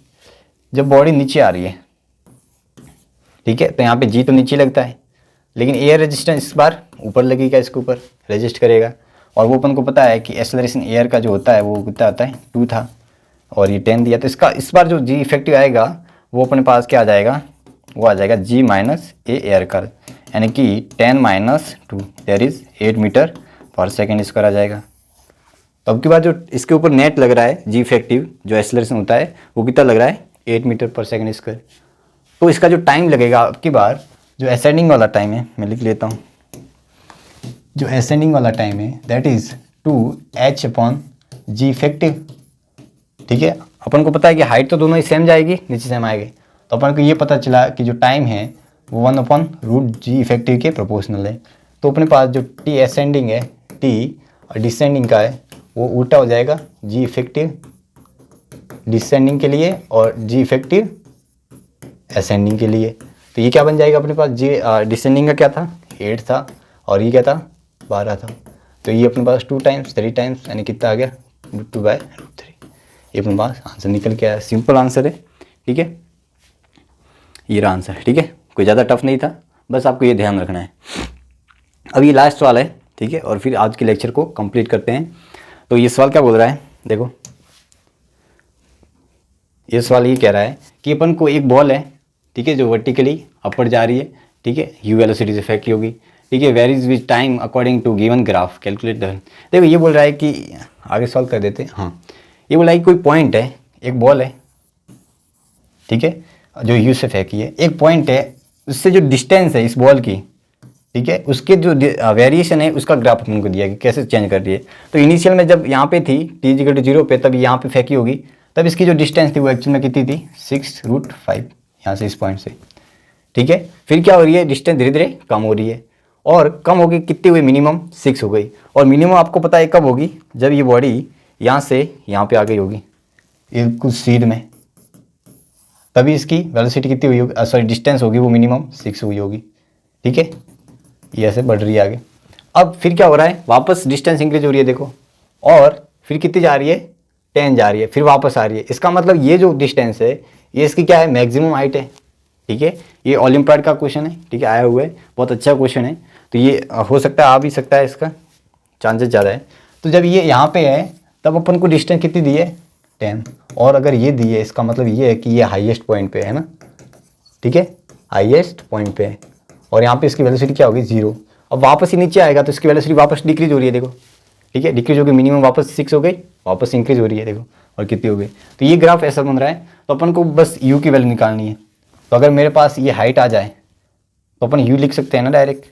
जब बॉडी नीचे आ रही है, ठीक है, तो यहाँ पे जी तो नीचे लगता है, लेकिन एयर रेजिस्टेंस इस बार ऊपर लगेगा, इसके ऊपर रेजिस्ट करेगा, और वो अपन को पता है कि एक्सेलरेशन एयर का जो होता है वो कितना आता है, 2 था, और ये 10 दिया, तो इसका इस बार जो जी इफेक्टिव आएगा वो अपने पास क्या आ जाएगा, वो आ जाएगा जी माइनस ए एयर का, यानी कि 10 - 2 there is 8 metre per second इसका आ जाएगा। तो अब की बार जो इसके ऊपर नेट लग रहा है जी इफेक्टिव जो एक्सेलरेशन होता है वो कितना लग रहा है, 8 मीटर पर सेकेंड स्क्वायर। तो इसका जो टाइम लगेगा अब की बार, जो असेंडिंग वाला टाइम है मैं लिख लेता हूँ, जो असेंडिंग वाला टाइम है दैट इज 2h/g इफेक्टिव, ठीक है। अपन को पता है कि हाइट तो दोनों ही सेम जाएगी, नीचे सेम आएगी, तो अपन को ये पता चला कि जो टाइम है वो 1/√g इफेक्टिव के प्रोपोर्शनल है। तो अपने पास जो t असेंडिंग है, t और डिसेंडिंग का है वो उल्टा हो जाएगा, g इफेक्टिव डिसेंडिंग के लिए और g इफेक्टिव असेंडिंग के लिए। तो ये क्या बन जाएगा अपने पास, जी डिसेंडिंग का क्या था, 8 था, और ये क्या था, 12 था। तो ये अपने पास 2 टाइम्स 3 टाइम्स यानी कितना आ गया, √2/√3। ये अपने पास आंसर निकल के आया, सिंपल आंसर है, ठीक है, ये रहा आंसर, ठीक है, कोई ज़्यादा टफ नहीं था, बस आपको ये ध्यान रखना है। अब ये लास्ट सवाल है, ठीक है, और फिर आज के लेक्चर को कंप्लीट करते हैं। तो ये सवाल क्या बोल रहा है, देखो ये सवाल ये कह रहा है कि अपन को एक बॉल है, ठीक है, जो वर्टिकली अपवर्ड जा रही है, ठीक है, यू वेलोसिटी से फेंकी होगी, ठीक है, varies with time according to given graph calculate the. देखो ये बोल रहा है कि आगे सॉल्व कर देते हैं, हाँ, ये बोल रहा है कि कोई पॉइंट है, एक बॉल है, ठीक है, जो यू से फेंकी है, एक पॉइंट है, उससे जो डिस्टेंस है इस बॉल की, ठीक है, उसके जो वेरिएशन है उसका ग्राफ अपन को दिया कि कैसे चेंज कर रही है। तो इनिशियल में जब यहाँ पे थी t = 0 पे, तब यहाँ पे फेंकी होगी, तब इसकी जो डिस्टेंस थी वो एक्चुअल में कितनी थी, 6√5 यहाँ से इस पॉइंट से, ठीक है। फिर क्या हो रही है, डिस्टेंस धीरे धीरे कम हो रही है, और कम हो गई, कितनी हुई, मिनिमम 6 हो गई, और मिनिमम आपको पता है कब होगी, जब ये बॉडी यहाँ से यहाँ पे आ गई होगी, ये कुछ स्पीड में, तभी इसकी वेलोसिटी कितनी हुई होगी, सॉरी डिस्टेंस होगी वो मिनिमम 6 हुई होगी, ठीक है, ये ऐसे बढ़ रही है आगे। अब फिर क्या हो रहा है, वापस डिस्टेंस इंक्रीज हो रही है, देखो, और फिर कितनी जा रही है, 10 जा रही है, फिर वापस आ रही है। इसका मतलब ये जो डिस्टेंस है ये इसकी क्या है, मैक्सिमम हाइट है, ठीक है, ये ओलंपियाड का क्वेश्चन है, ठीक है, आया हुआ है, बहुत अच्छा क्वेश्चन है, तो ये हो सकता है आ भी सकता है, इसका चांसेस ज़्यादा है। तो जब ये यहाँ पे है तब अपन को डिस्टेंस कितनी दी है, 10, और अगर ये दी है इसका मतलब ये है कि ये हाईएस्ट पॉइंट पे है ना, ठीक है, हाईएस्ट पॉइंट पे है, और यहाँ पे इसकी वेलोसिटी क्या होगी, 0। अब वापस ही नीचे आएगा तो इसकी वेलोसिटी वापस डिक्रीज हो रही है, देखो, ठीक है, डिक्रीज हो गई, मिनिमम वापस 6 हो गई, वापस इंक्रीज हो रही है, देखो, और कितनी हो गई। तो ये ग्राफ ऐसा बन रहा है, तो अपन को बस u की वैल्यू निकालनी है। तो अगर मेरे पास ये हाइट आ जाए तो अपन u लिख सकते हैं ना डायरेक्ट,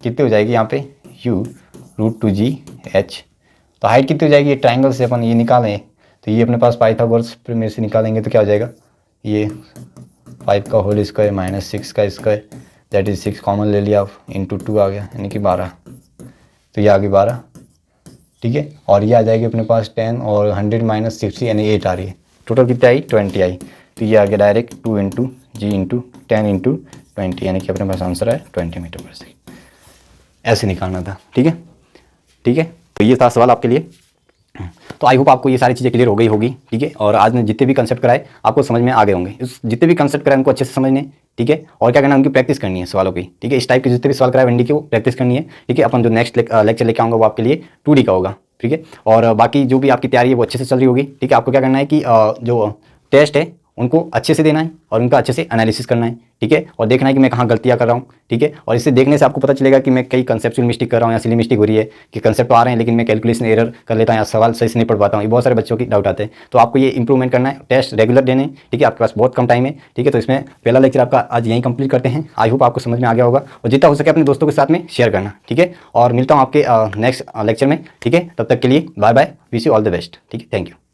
कितनी हो जाएगी यहाँ पे, u √2gh। तो हाइट कितनी हो जाएगी, ये ट्राइंगल से अपन ये निकालें तो ये अपने पास पाइथागोरस प्रमेय से निकालेंगे तो क्या हो जाएगा, ये 5 का होल स्क्वायर माइनस 6 का स्क्वायर दैट इज 6 कॉमन ले लिया, इंटू 2 आ गया यानी कि 12, तो ये आ गई 12, ठीक है, और ये आ जाएगी अपने पास 10 और 100 - 60 यानी 8 आ रही है, टोटल कितनी आई, 20 आई। तो ये आ गया डायरेक्ट 2 × g × 10 × 20 यानी कि अपने पास आंसर है 20 मीटर पर सेकेंड, ऐसे निकालना था, ठीक है, ठीक है। तो ये था सवाल आपके लिए। तो आई होप आपको ये सारी चीज़ें क्लियर हो गई होगी, ठीक है, और आज ने जितने भी कंसेप्ट कराए आपको समझ में आ गए होंगे, जितने भी कंसेप्ट कराए उनको अच्छे से समझने, ठीक है, और क्या करना है, उनकी प्रैक्टिस करनी है सवालों की, ठीक है, इस टाइप के जितने भी सवाल कराए वनडी के वो प्रैक्टिस करनी है, ठीक है। अपन जो नेक्स्ट लेक्चर लेके आऊँगा वो आपके लिए 2D का होगा, ठीक है, और बाकी जो भी आपकी तैयारी है वो अच्छे से चल रही होगी, ठीक है। आपको क्या करना है कि जो टेस्ट है उनको अच्छे से देना है और उनका अच्छे से एनालिसिस करना है, ठीक है, और देखना है कि मैं कहाँ गलतियाँ कर रहा हूँ, ठीक है। और इसे देखने से आपको पता चलेगा कि मैं कई कंसेप्चुअल मिस्टेक कर रहा हूँ या सिली मिस्टेक हो रही है कि कंसेप्ट तो आ रहे हैं लेकिन मैं कैलकुलेशन एरर कर लेता हूँ या सवाल सही से नहीं पढ़ पाता हूँ। ये बहुत सारे बच्चों की डाउट आते हैं, तो आपको ये इंप्रूवमेंट करना है, टेस्ट रेगुलर देने, ठीक है। आपके पास बहुत कम टाइम है, ठीक है। तो इसमें पहला लेक्चर आपका आज यहीं कंप्लीट करते हैं। आई होप आपको समझ में आ गया होगा और जितना हो सके अपने दोस्तों के साथ में शेयर करना, ठीक है। और मिलता हूँ आपके नेक्स्ट लेक्चर में, ठीक है। तब तक के लिए bye bye, wish you all the best, ठीक है। Thank you.